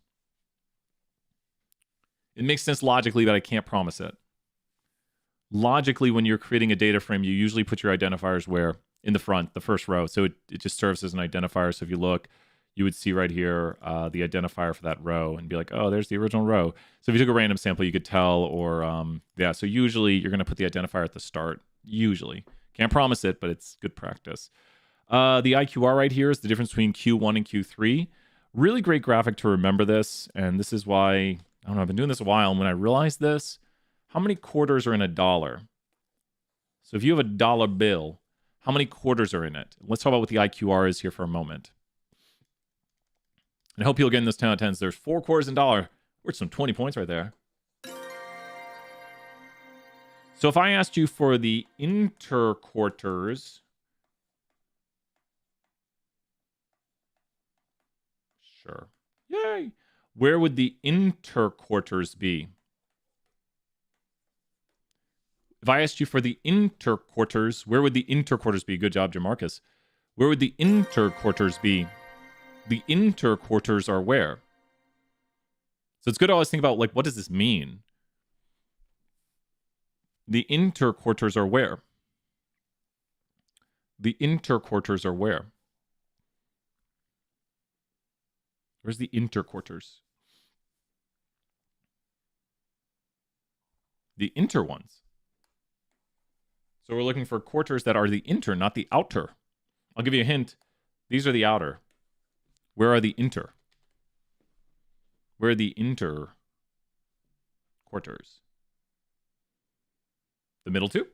It makes sense logically, but I can't promise it. Logically, when you're creating a data frame, you usually put your identifiers where? In the front, the first row. So it just serves as an identifier. So if you look, you would see right here the identifier for that row and be like, oh, there's the original row. So if you took a random sample, you could tell, or yeah, so usually you're going to put the identifier at the start, usually. Can't promise it, but it's good practice. The IQR right here is the difference between Q1 and Q3. Really great graphic to remember this, and this is why, I don't know, I've been doing this a while, and when I realized this, how many quarters are in a dollar? So if you have a dollar bill, how many quarters are in it? Let's talk about what the IQR is here for a moment. And I hope you'll get in this 10 out of 10s. There's 4 quarters in a dollar. Worth some 20 points right there. So if I asked you for the interquarters, sure. Yay. Where would the interquarters be? If I asked you for the interquarters, where would the interquarters be? Good job, Jamarcus. Where would the interquarters be? The interquarters are where? So it's good to always think about, like, what does this mean? The interquarters are where? The interquarters are where? Where's the interquarters? The inter ones. So we're looking for quarters that are the inter, not the outer. I'll give you a hint. These are the outer. Where are the inter? Where are the inter quarters? The middle two?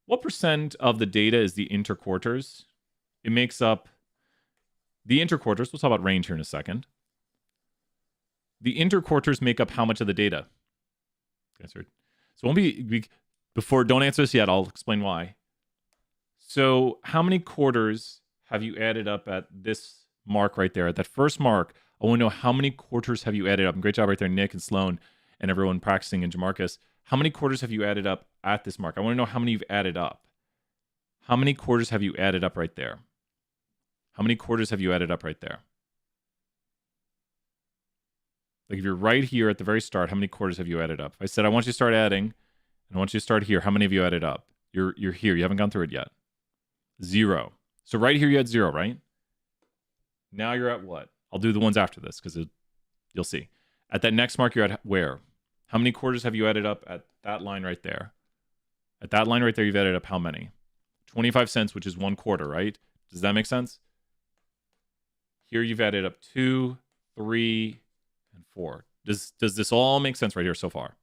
What percent of the data is the interquarters? It makes up the interquarters. We'll talk about range here in a second. The interquarters make up how much of the data? Answered. So won't be before. Don't answer this yet. I'll explain why. So how many quarters have you added up at this mark right there? At that first mark, I want to know how many quarters have you added up. And great job right there, Nick and Sloan and everyone practicing and Jamarcus. How many quarters have you added up at this mark? I want to know how many you've added up. How many quarters have you added up right there? How many quarters have you added up right there? Like if you're right here at the very start, how many quarters have you added up? If I said I want you to start adding, and I want you to start here, how many have you added up? You're here. You haven't gone through it yet. 0. So right here you had 0, right? Now you're at what? I'll do the ones after this because you'll see. At that next mark, you're at where? How many quarters have you added up at that line right there? At that line right there, you've added up how many? 25 cents, which is 1 quarter, right? Does that make sense? Here you've added up 2, 3, and 4. Does this all make sense right here so far?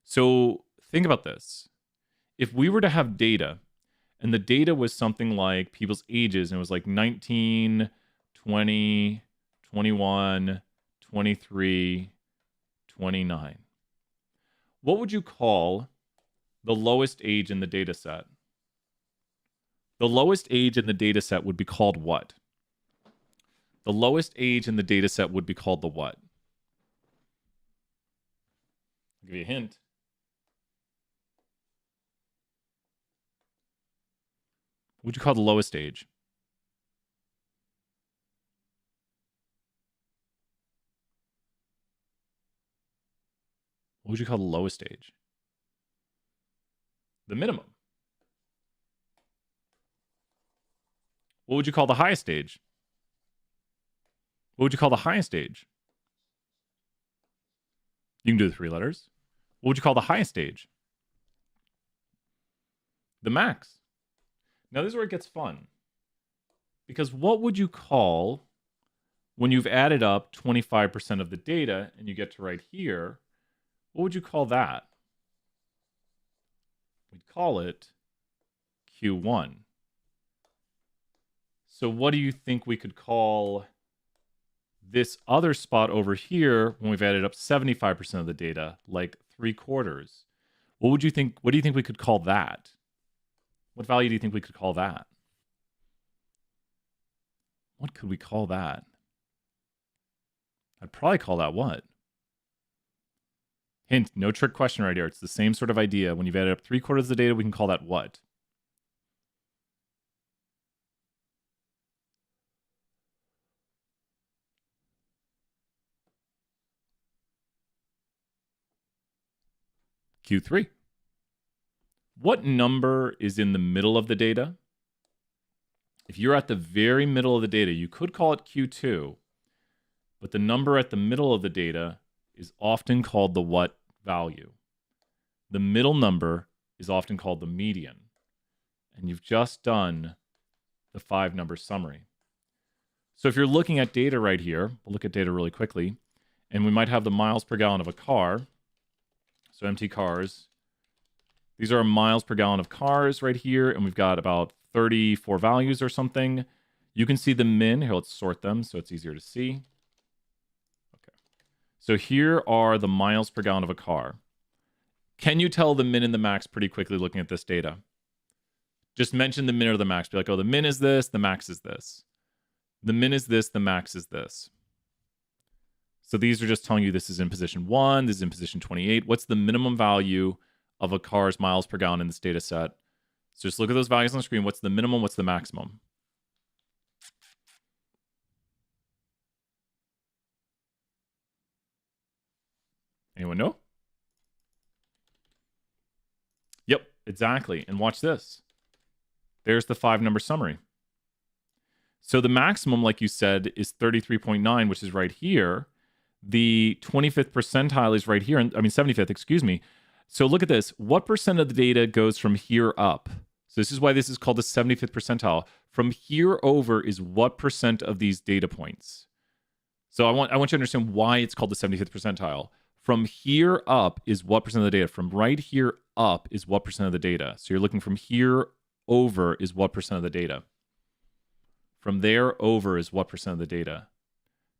So think about this. If we were to have data, and the data was something like people's ages, and it was like 19, 20, 21, 23, 29. What would you call the lowest age in the data set? The lowest age in the data set would be called what? The lowest age in the data set would be called the what? I'll give you a hint. What would you call the lowest age? What would you call the lowest age? The minimum. What would you call the highest age? What would you call the highest age? You can do the 3 letters. What would you call the highest age? The max. Now, this is where it gets fun. Because what would you call when you've added up 25% of the data and you get to right here? What would you call that? We'd call it Q1. So what do you think we could call this other spot over here when we've added up 75% of the data, like 3/4? What would you think? What do you think we could call that? What value do you think we could call that? What could we call that? I'd probably call that what? Hint, no trick question right here. It's the same sort of idea. When you've added up 3/4 of the data, we can call that what? Q3. What number is in the middle of the data? If you're at the very middle of the data, you could call it Q2, but the number at the middle of the data is often called the what value? The middle number is often called the median. And you've just done the 5-number summary. So if you're looking at data right here, we'll look at data really quickly, and we might have the miles per gallon of a car. So empty cars. These are miles per gallon of cars right here, and we've got about 34 values or something. You can see the min. Here, let's sort them so it's easier to see. Okay. So here are the miles per gallon of a car. Can you tell the min and the max pretty quickly looking at this data? Just mention the min or the max. Be like, oh, the min is this, the max is this. The min is this, the max is this. So these are just telling you this is in position 1, this is in position 28. What's the minimum value of a car's miles per gallon in this data set? So just look at those values on the screen. What's the minimum? What's the maximum? Anyone know? Yep, exactly. And watch this. There's the 5-number summary. So the maximum, like you said, is 33.9, which is right here. The 25th percentile is right here. 75th, excuse me. So look at this. What percent of the data goes from here up? So this is why this is called the 75th percentile. From here over is what percent of these data points? So I want you to understand why it's called the 75th percentile. From here up is what percent of the data. From right here up is what percent of the data. So you're looking from here over is what percent of the data. From there over is what percent of the data.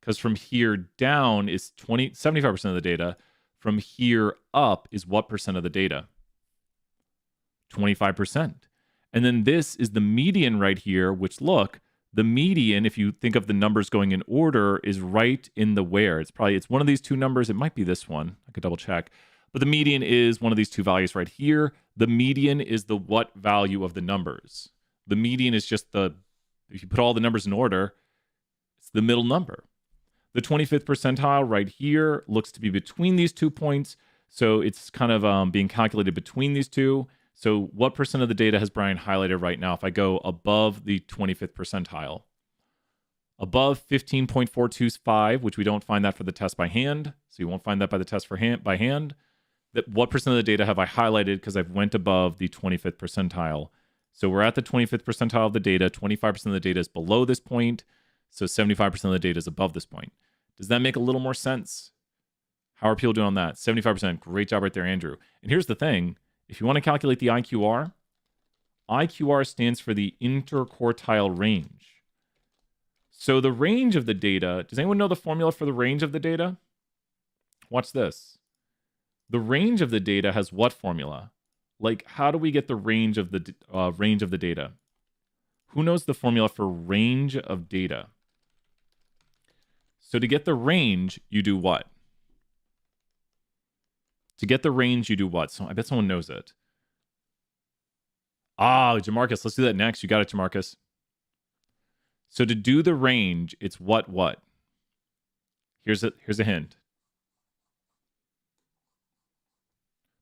Because from here down is 75% of the data. From here up is what percent of the data? 25%. And then this is the median right here, which look, the median, if you think of the numbers going in order, is right in the where. It's one of these two numbers. It might be this one. I could double check. But the median is one of these two values right here. The median is the what value of the numbers. The median is just if you put all the numbers in order, it's the middle number. The 25th percentile right here looks to be between these 2 points. So it's kind of being calculated between these two. So what percent of the data has Brian highlighted right now if I go above the 25th percentile? Above 15.425, which we don't find that for the test by hand. So you won't find that by the test by hand. What percent of the data have I highlighted because I've went above the 25th percentile? So we're at the 25th percentile of the data. 25% of the data is below this point. So 75% of the data is above this point. Does that make a little more sense? How are people doing on that? 75%. Great job right there, Andrew. And here's the thing. If you want to calculate the IQR, IQR stands for the interquartile range. So the range of the data, does anyone know the formula for the range of the data? Watch this. The range of the data has what formula? Like, how do we get the range of the data? Who knows the formula for range of data? So to get the range, you do what? To get the range, you do what? So I bet someone knows it. Ah, Jamarcus, let's do that next. You got it, Jamarcus. So to do the range, it's what? Here's a hint.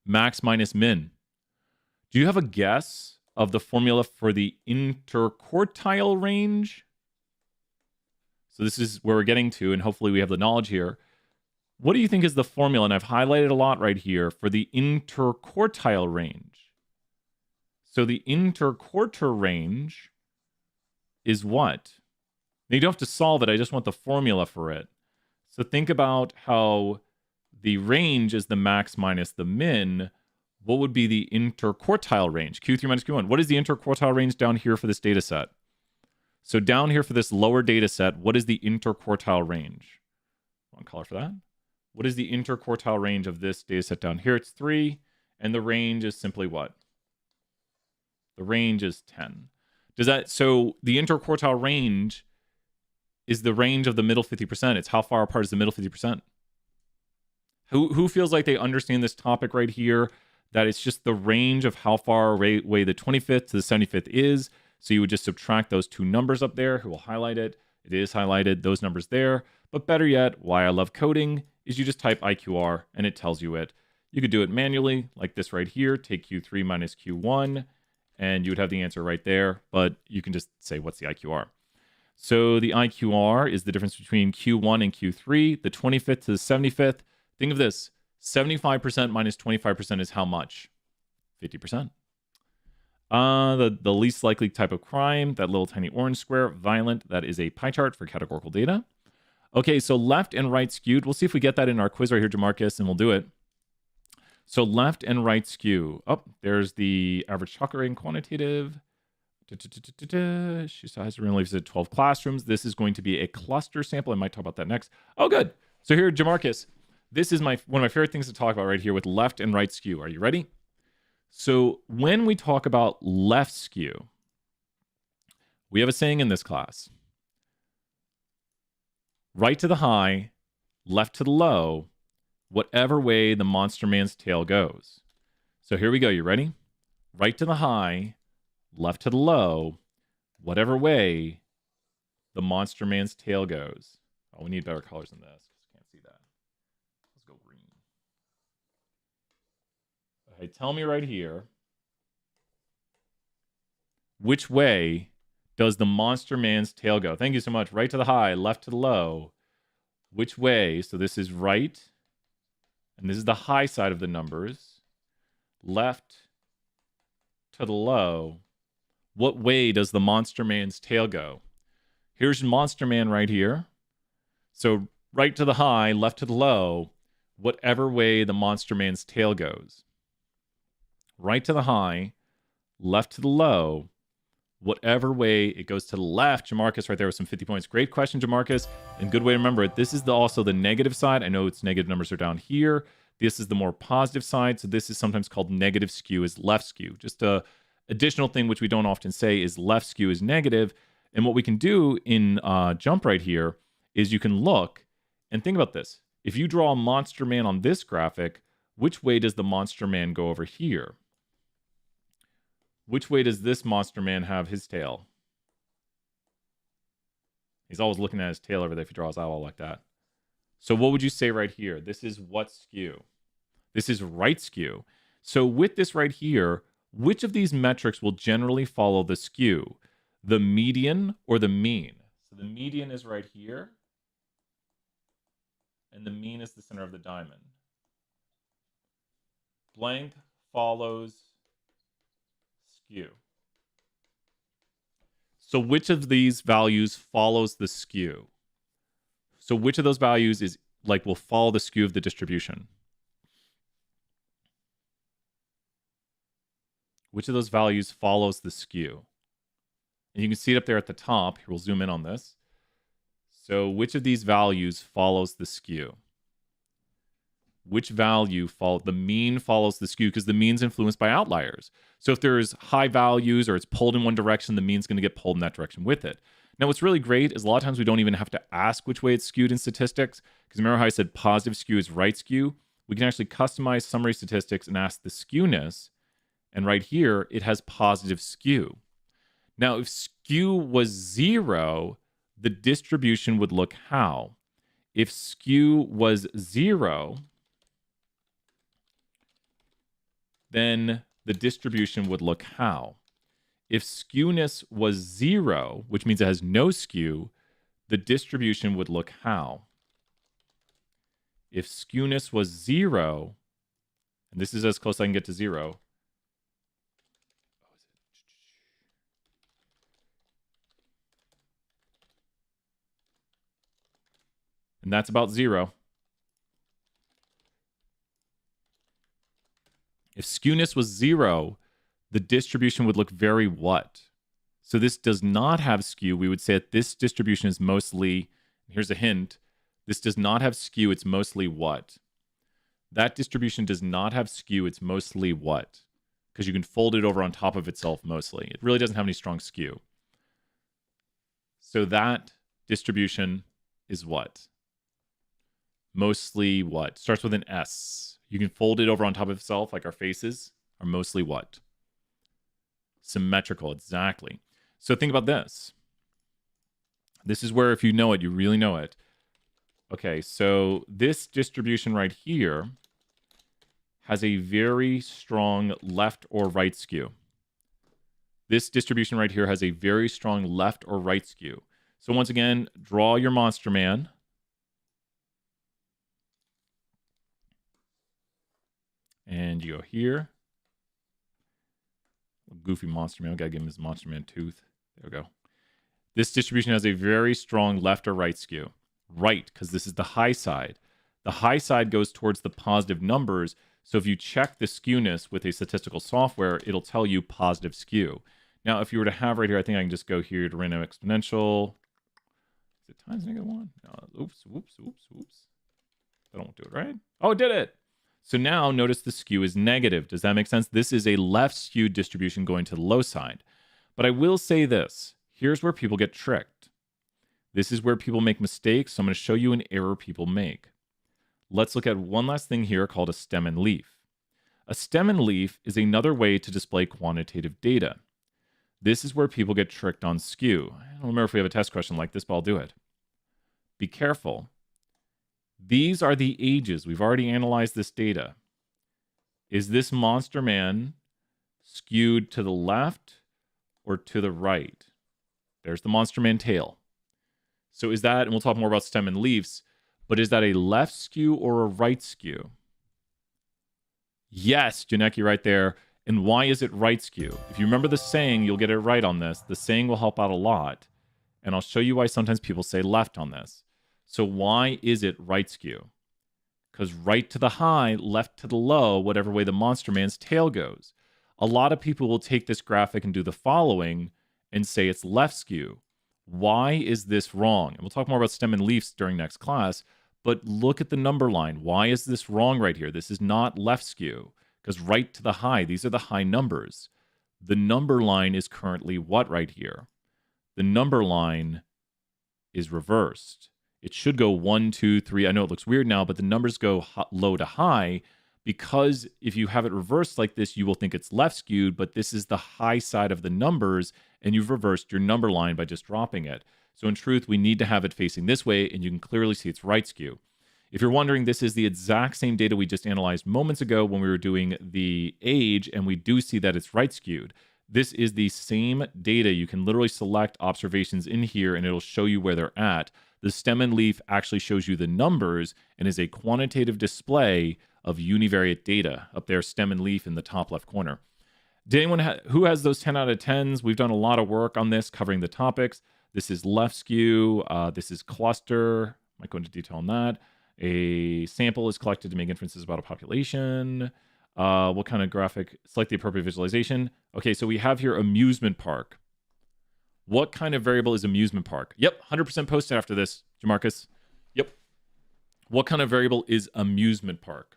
Max minus min. Do you have a guess of the formula for the interquartile range? So this is where we're getting to, and hopefully we have the knowledge here. What do you think is the formula? And I've highlighted a lot right here for the interquartile range. So the interquartile range is what? Now you don't have to solve it. I just want the formula for it. So think about how the range is the max minus the min. What would be the interquartile range? Q3 minus Q1. What is the interquartile range down here for this data set? So down here for this lower data set, what is the interquartile range? One color for that. What is the interquartile range of this data set down here? It's 3, and the range is simply what? The range is 10. So the interquartile range is the range of the middle 50%. It's how far apart is the middle 50%. Who feels like they understand this topic right here? That it's just the range of how far away the 25th to the 75th is. So you would just subtract those two numbers up there. Who will highlight it? It is highlighted, those numbers there. But better yet, why I love coding is you just type IQR and it tells you it. You could do it manually like this right here. Take Q3 minus Q1 and you would have the answer right there. But you can just say, what's the IQR? So the IQR is the difference between Q1 and Q3, the 25th to the 75th. Think of this, 75% minus 25% is how much? 50%. The least likely type of crime, that little tiny orange square, violent, that is a pie chart for categorical data. Okay, so left and right skewed. We'll see if we get that in our quiz right here, Jamarcus, and we'll do it. So left and right skew. Oh, there's the average chocolate rate in quantitative. She has really visited 12 classrooms. This is going to be a cluster sample. I might talk about that next. Oh, good. So here, Jamarcus, this is one of my favorite things to talk about right here with left and right skew. Are you ready? So when we talk about left skew, we have a saying in this class. Right to the high, left to the low, whatever way the monster man's tail goes. So here we go. You ready? Right to the high, left to the low, whatever way the monster man's tail goes. Oh, we need better colors than this. Can't see that. Let's go green. Okay, tell me right here. Which way does the monster man's tail go? Thank you so much. Right to the high, left to the low. Which way? So this is right. And this is the high side of the numbers. Left to the low. What way does the monster man's tail go? Here's monster man right here. So right to the high, left to the low, whatever way the monster man's tail goes. Right to the high, left to the low, whatever way it goes to the left. Jamarcus right there with some 50 points. Great question, Jamarcus. And good way to remember it. This is also the negative side. I know its negative numbers are down here. This is the more positive side. So this is sometimes called negative skew, is left skew. Just a additional thing which we don't often say is left skew is negative. And what we can do in jump right here is you can look and think about this. If you draw a monster man on this graphic, which way does the monster man go over here? Which way does this monster man have his tail? He's always looking at his tail over there if he draws eyeball like that. So what would you say right here? This is what skew? This is right skew. So with this right here, which of these metrics will generally follow the skew? The median or the mean? So the median is right here. And the mean is the center of the diamond. Blank follows skew. So which of these values follows the skew? So which of those values is will follow the skew of the distribution? Which of those values follows the skew? And you can see it up there at the top. Here, we'll zoom in on this. So which of these values follows the skew? Which value the mean follows the skew, because the mean's influenced by outliers. So if there's high values or it's pulled in one direction, the mean's going to get pulled in that direction with it. Now, what's really great is a lot of times we don't even have to ask which way it's skewed in statistics, because remember how I said positive skew is right skew? We can actually customize summary statistics and ask the skewness, and right here, it has positive skew. Now, if skew was 0, the distribution would look how? If skew was 0, then the distribution would look how? If skewness was 0, which means it has no skew, the distribution would look how? If skewness was 0, and this is as close as I can get to 0, and that's about 0. If skewness was 0, the distribution would look very what? So this does not have skew. We would say that this distribution is mostly, here's a hint, this does not have skew. It's mostly what? That distribution does not have skew. It's mostly what? Because you can fold it over on top of itself mostly. It really doesn't have any strong skew. So that distribution is what? Mostly what? Starts with an S. You can fold it over on top of itself, like our faces are mostly what? Symmetrical, exactly. So think about this. This is where if you know it, you really know it. Okay, so this distribution right here has a very strong left or right skew. This distribution right here has a very strong left or right skew. So once again, draw your monster man. And you go here. Goofy monster man. We gotta give him his monster man tooth. There we go. This distribution has a very strong left or right skew. Right, because this is the high side. The high side goes towards the positive numbers. So if you check the skewness with a statistical software, it'll tell you positive skew. Now, if you were to have right here, I think I can just go here to random exponential. Is it times -1? No, oops. That won't do it, right? Oh, it did it. So now notice the skew is negative. Does that make sense? This is a left skewed distribution going to the low side. But I will say this. Here's where people get tricked. This is where people make mistakes. So I'm going to show you an error people make. Let's look at one last thing here called a stem and leaf. A stem and leaf is another way to display quantitative data. This is where people get tricked on skew. I don't remember if we have a test question like this, but I'll do it. Be careful. These are the ages. We've already analyzed this data. Is this monster man skewed to the left or to the right? There's the monster man tail. So is that, and we'll talk more about stem and leaves, but is that a left skew or a right skew? Yes, Janeki right there. And why is it right skew? If you remember the saying, you'll get it right on this. The saying will help out a lot. And I'll show you why sometimes people say left on this. So why is it right skew? Because right to the high, left to the low, whatever way the monster man's tail goes. A lot of people will take this graphic and do the following and say it's left skew. Why is this wrong? And we'll talk more about stem and leaves during next class, but look at the number line. Why is this wrong right here? This is not left skew, because right to the high, these are the high numbers. The number line is currently what right here? The number line is reversed. It should go 1, 2, 3. I know it looks weird now, but the numbers go low to high because if you have it reversed like this, you will think it's left skewed, but this is the high side of the numbers, and you've reversed your number line by just dropping it. So in truth, we need to have it facing this way, and you can clearly see it's right skew. If you're wondering, this is the exact same data we just analyzed moments ago when we were doing the age, and we do see that it's right skewed. This is the same data. You can literally select observations in here, and it'll show you where they're at. The stem and leaf actually shows you the numbers and is a quantitative display of univariate data up there, stem and leaf in the top left corner. Did anyone who has those 10 out of 10s? We've done a lot of work on this, covering the topics. This is left skew. This is cluster. Might go into detail on that. A sample is collected to make inferences about a population. What kind of graphic? Select the appropriate visualization. Okay, so we have here amusement park. What kind of variable is amusement park? Yep, 100% posted after this, Jamarcus. Yep. What kind of variable is amusement park?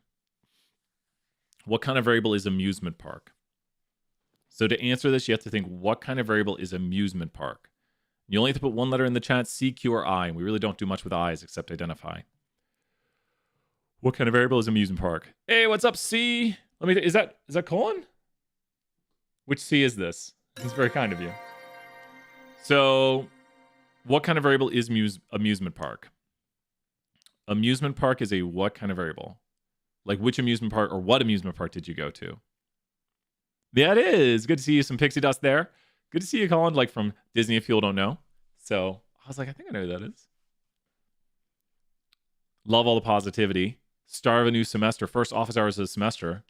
What kind of variable is amusement park? So to answer this, you have to think, what kind of variable is amusement park? You only have to put one letter in the chat, C, Q, or I. And we really don't do much with I's except identify. What kind of variable is amusement park? Hey, what's up, C? Let me. Is that Colin? Which C is this? He's very kind of you. So, what kind of variable is amusement park? Amusement park is a what kind of variable? Like which amusement park or what amusement park did you go to? Yeah, it is. Good to see you. Some pixie dust there. Good to see you, Colin, like from Disney, if you don't know. So I was like, I think I know who that is. Love all the positivity. Start of a new semester. First office hours of the semester.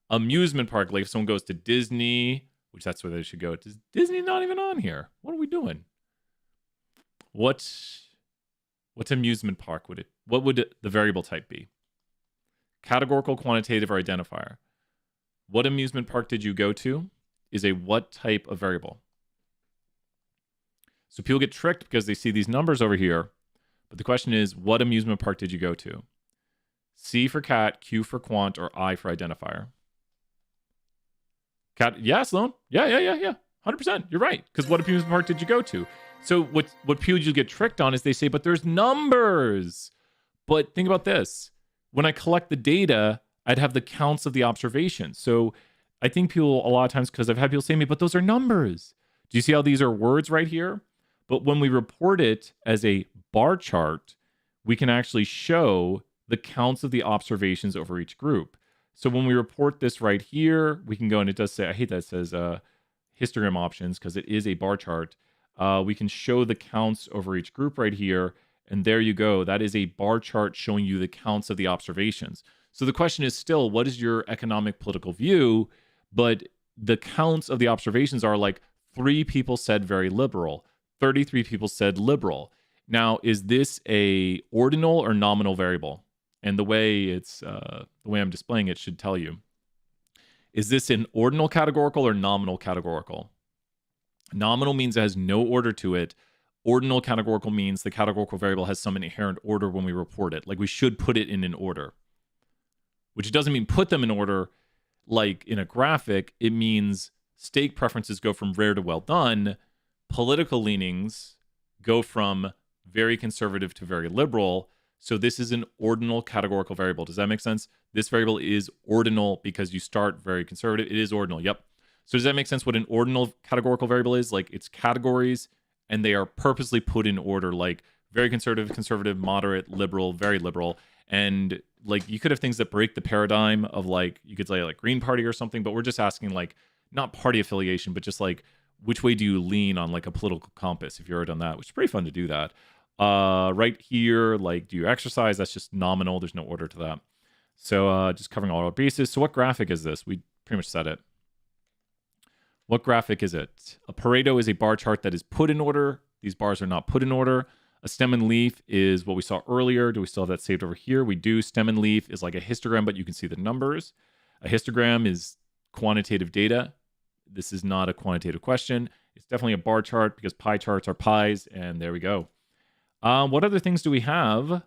Amusement park. Like if someone goes to Disney, which that's where they should go. Is Disney not even on here? What are we doing? What amusement park would it? What would the variable type be? Categorical, quantitative, or identifier. What amusement park did you go to is a what type of variable. So people get tricked because they see these numbers over here. But the question is, what amusement park did you go to? C for cat, Q for quant, or I for identifier. Cat, yeah, Sloan. Yeah. 100%. You're right. Because what amusement park did you go to? So what people usually get tricked on is they say, but there's numbers. But think about this. When I collect the data, I'd have the counts of the observations. So I think people, a lot of times, because I've had people say to me, but those are numbers. Do you see how these are words right here? But when we report it as a bar chart, we can actually show the counts of the observations over each group. So when we report this right here, we can go, and it does say, I hate that it says histogram options because it is a bar chart. We can show the counts over each group right here. And there you go. That is a bar chart showing you the counts of the observations. So the question is still, what is your economic political view? But the counts of the observations are like 3 people said very liberal, 33 people said liberal. Now, is this a ordinal or nominal variable? And the way I'm displaying it should tell you. Is this an ordinal categorical or nominal categorical? Nominal means it has no order to it. Ordinal categorical means the categorical variable has some inherent order when we report it. Like we should put it in an order. Which doesn't mean put them in order like in a graphic. It means stake preferences go from rare to well done. Political leanings go from very conservative to very liberal. So this is an ordinal categorical variable. Does that make sense? This variable is ordinal because you start very conservative. It is ordinal. Yep. So does that make sense what an ordinal categorical variable is? Like it's categories and they are purposely put in order, like very conservative, moderate, liberal, very liberal. And like you could have things that break the paradigm of like, you could say like Green Party or something, but we're just asking like, not party affiliation, but just like, which way do you lean on like a political compass if you've ever done that, which is pretty fun to do that. Right here, like, do you exercise? That's just nominal. There's no order to that. So just covering all our bases. So what graphic is this? We pretty much said it. What graphic is it? A Pareto is a bar chart that is put in order. These bars are not put in order. A stem and leaf is what we saw earlier. Do we still have that saved over here? We do. Stem and leaf is like a histogram, but you can see the numbers. A histogram is quantitative data. This is not a quantitative question. It's definitely a bar chart because pie charts are pies, and there we go. What other things do we have?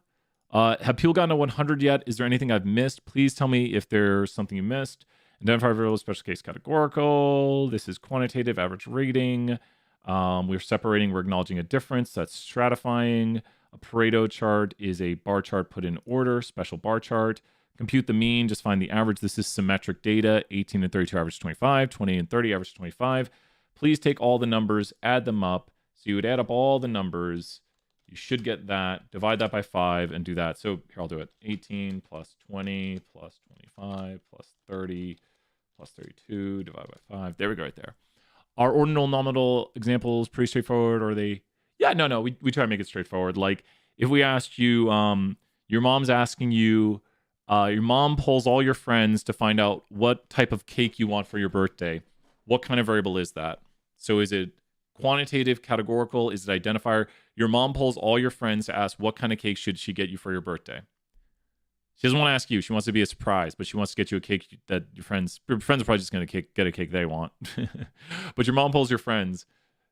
Have people gotten to 100 yet? Is there anything I've missed? Please tell me if there's something you missed. Identify variable, special case categorical. This is quantitative, average rating. We're separating, we're acknowledging a difference. That's stratifying. A Pareto chart is a bar chart put in order, special bar chart. Compute the mean, just find the average. This is symmetric data. 18 and 32 average 25, 20 and 30 average 25. Please take all the numbers, add them up. So you would add up all the numbers. You should get that, divide that by 5 and do that. So here, I'll do it. 18 plus 20 plus 25 plus 30 plus 32 divided by 5. There we go right there. Are ordinal nominal examples pretty straightforward? Or are they? Yeah, no. We try to make it straightforward. Like if we asked you, your mom's asking you, your mom polls all your friends to find out what type of cake you want for your birthday. What kind of variable is that? So is it quantitative, categorical? Is it identifier? Your mom polls all your friends to ask what kind of cake should she get you for your birthday. She doesn't want to ask you. She wants to be a surprise, but she wants to get you a cake that your friends are probably just going to get a cake they want. But your mom polls your friends.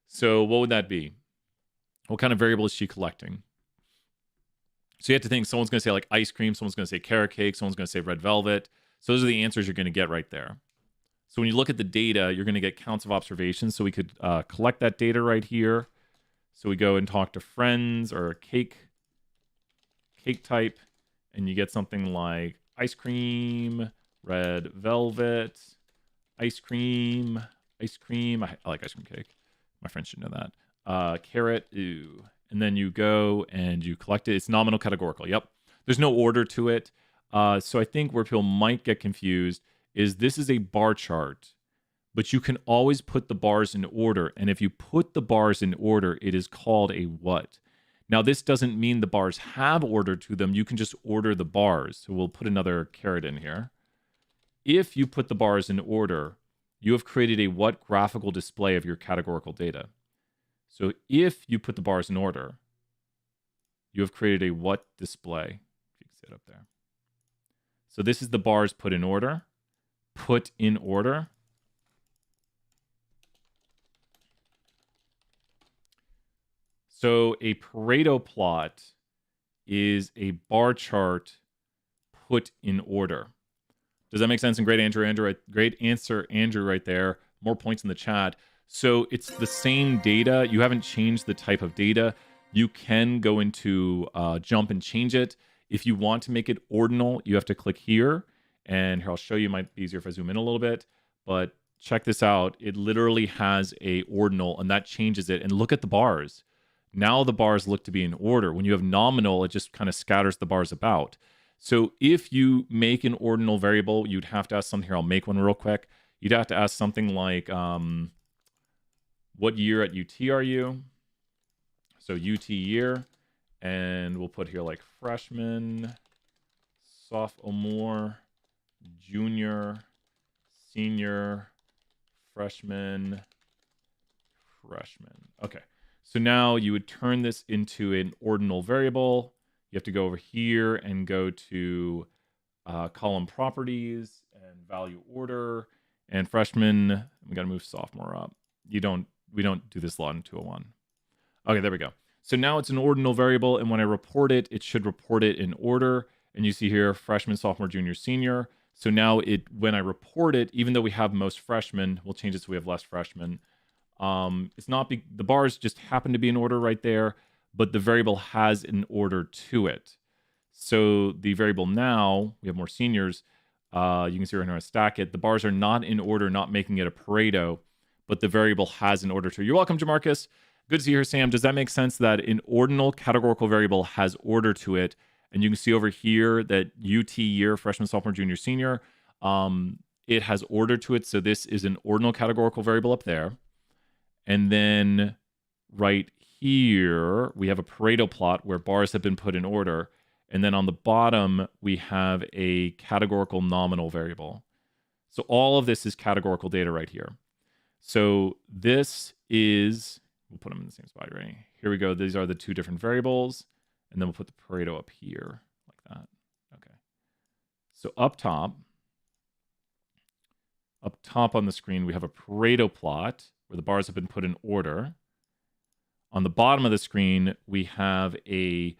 So what would that be? What kind of variable is she collecting? So you have to think someone's going to say like ice cream. Someone's going to say carrot cake. Someone's going to say red velvet. So those are the answers you're going to get right there. So when you look at the data, you're going to get counts of observations. So we could collect that data right here. So we go and talk to friends or cake type, and you get something like ice cream, red velvet, ice cream. I like ice cream cake. My friends should know that. Carrot, ooh. And then you go and you collect it. It's nominal categorical. Yep. There's no order to it. So I think where people might get confused is this is a bar chart, but you can always put the bars in order. And if you put the bars in order, it is called a what? Now, this doesn't mean the bars have order to them. You can just order the bars. So we'll put another caret in here. If you put the bars in order, you have created a what graphical display of your categorical data. So if you put the bars in order, you have created a what display. If you can see it up there. So this is the bars put in order. Put in order. So a Pareto plot is a bar chart put in order. Does that make sense? And great answer, Andrew, right there. More points in the chat. So it's the same data. You haven't changed the type of data. You can go into Jump and change it. If you want to make it ordinal, you have to click here. And here, I'll show you. Might be easier if I zoom in a little bit. But check this out. It literally has a ordinal, and that changes it. And look at the bars. Now the bars look to be in order. When you have nominal, it just kind of scatters the bars about. So if you make an ordinal variable, you'd have to ask something here. I'll make one real quick. You'd have to ask something like, what year at UT are you? So UT year. And we'll put here like freshman, sophomore, junior, senior, freshman. Okay. So now you would turn this into an ordinal variable. You have to go over here and go to column properties and value order and freshman. We got to move sophomore up. We don't do this a lot in 201. Okay, there we go. So now it's an ordinal variable, and when I report it, it should report it in order. And you see here freshman, sophomore, junior, senior. So now when I report it, even though we have most freshmen, we'll change it so we have less freshmen. It's not the bars just happen to be in order right there, but the variable has an order to it. So the variable now, we have more seniors. You can see right now I stack it. The bars are not in order, not making it a Pareto, but the variable has an order to it. You're welcome, Jamarcus. Good to see you here, Sam. Does that make sense that an ordinal categorical variable has order to it? And you can see over here that UT year, freshman, sophomore, junior, senior, it has order to it. So this is an ordinal categorical variable up there. And then right here, we have a Pareto plot where bars have been put in order. And then on the bottom, we have a categorical nominal variable. So all of this is categorical data right here. So this is, we'll put them in the same spot, right? Here we go. These are the two different variables. And then we'll put the Pareto up here like that. Okay. So up top on the screen, we have a Pareto plot where the bars have been put in order. On the bottom of the screen, we have a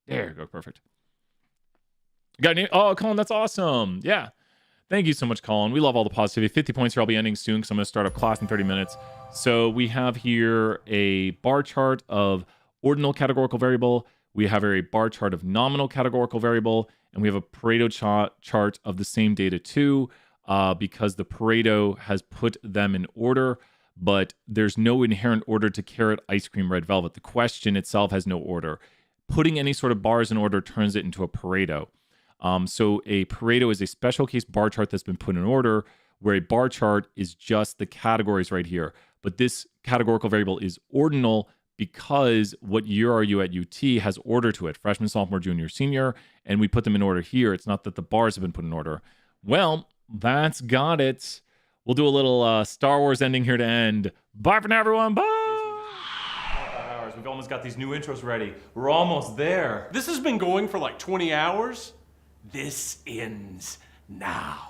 there you go, perfect. Got any? Oh, Colin, that's awesome. Yeah. Thank you so much, Colin. We love all the positivity. 50 points here. I'll be ending soon because I'm going to start up class in 30 minutes. So we have here a bar chart of ordinal categorical variable. We have a bar chart of nominal categorical variable. And we have a Pareto chart of the same data too, because the Pareto has put them in order, but there's no inherent order to carrot, ice cream, red velvet. The question itself has no order. Putting any sort of bars in order turns it into a Pareto. So a Pareto is a special case bar chart that's been put in order, where a bar chart is just the categories right here. But this categorical variable is ordinal because what year are you at UT has order to it, freshman, sophomore, junior, senior, and we put them in order here. It's not that the bars have been put in order. Well, that's got it. We'll do a little Star Wars ending here to end. Bye for now, everyone. Bye. We've almost got these new intros ready. We're almost there. This has been going for like 20 hours. This ends now.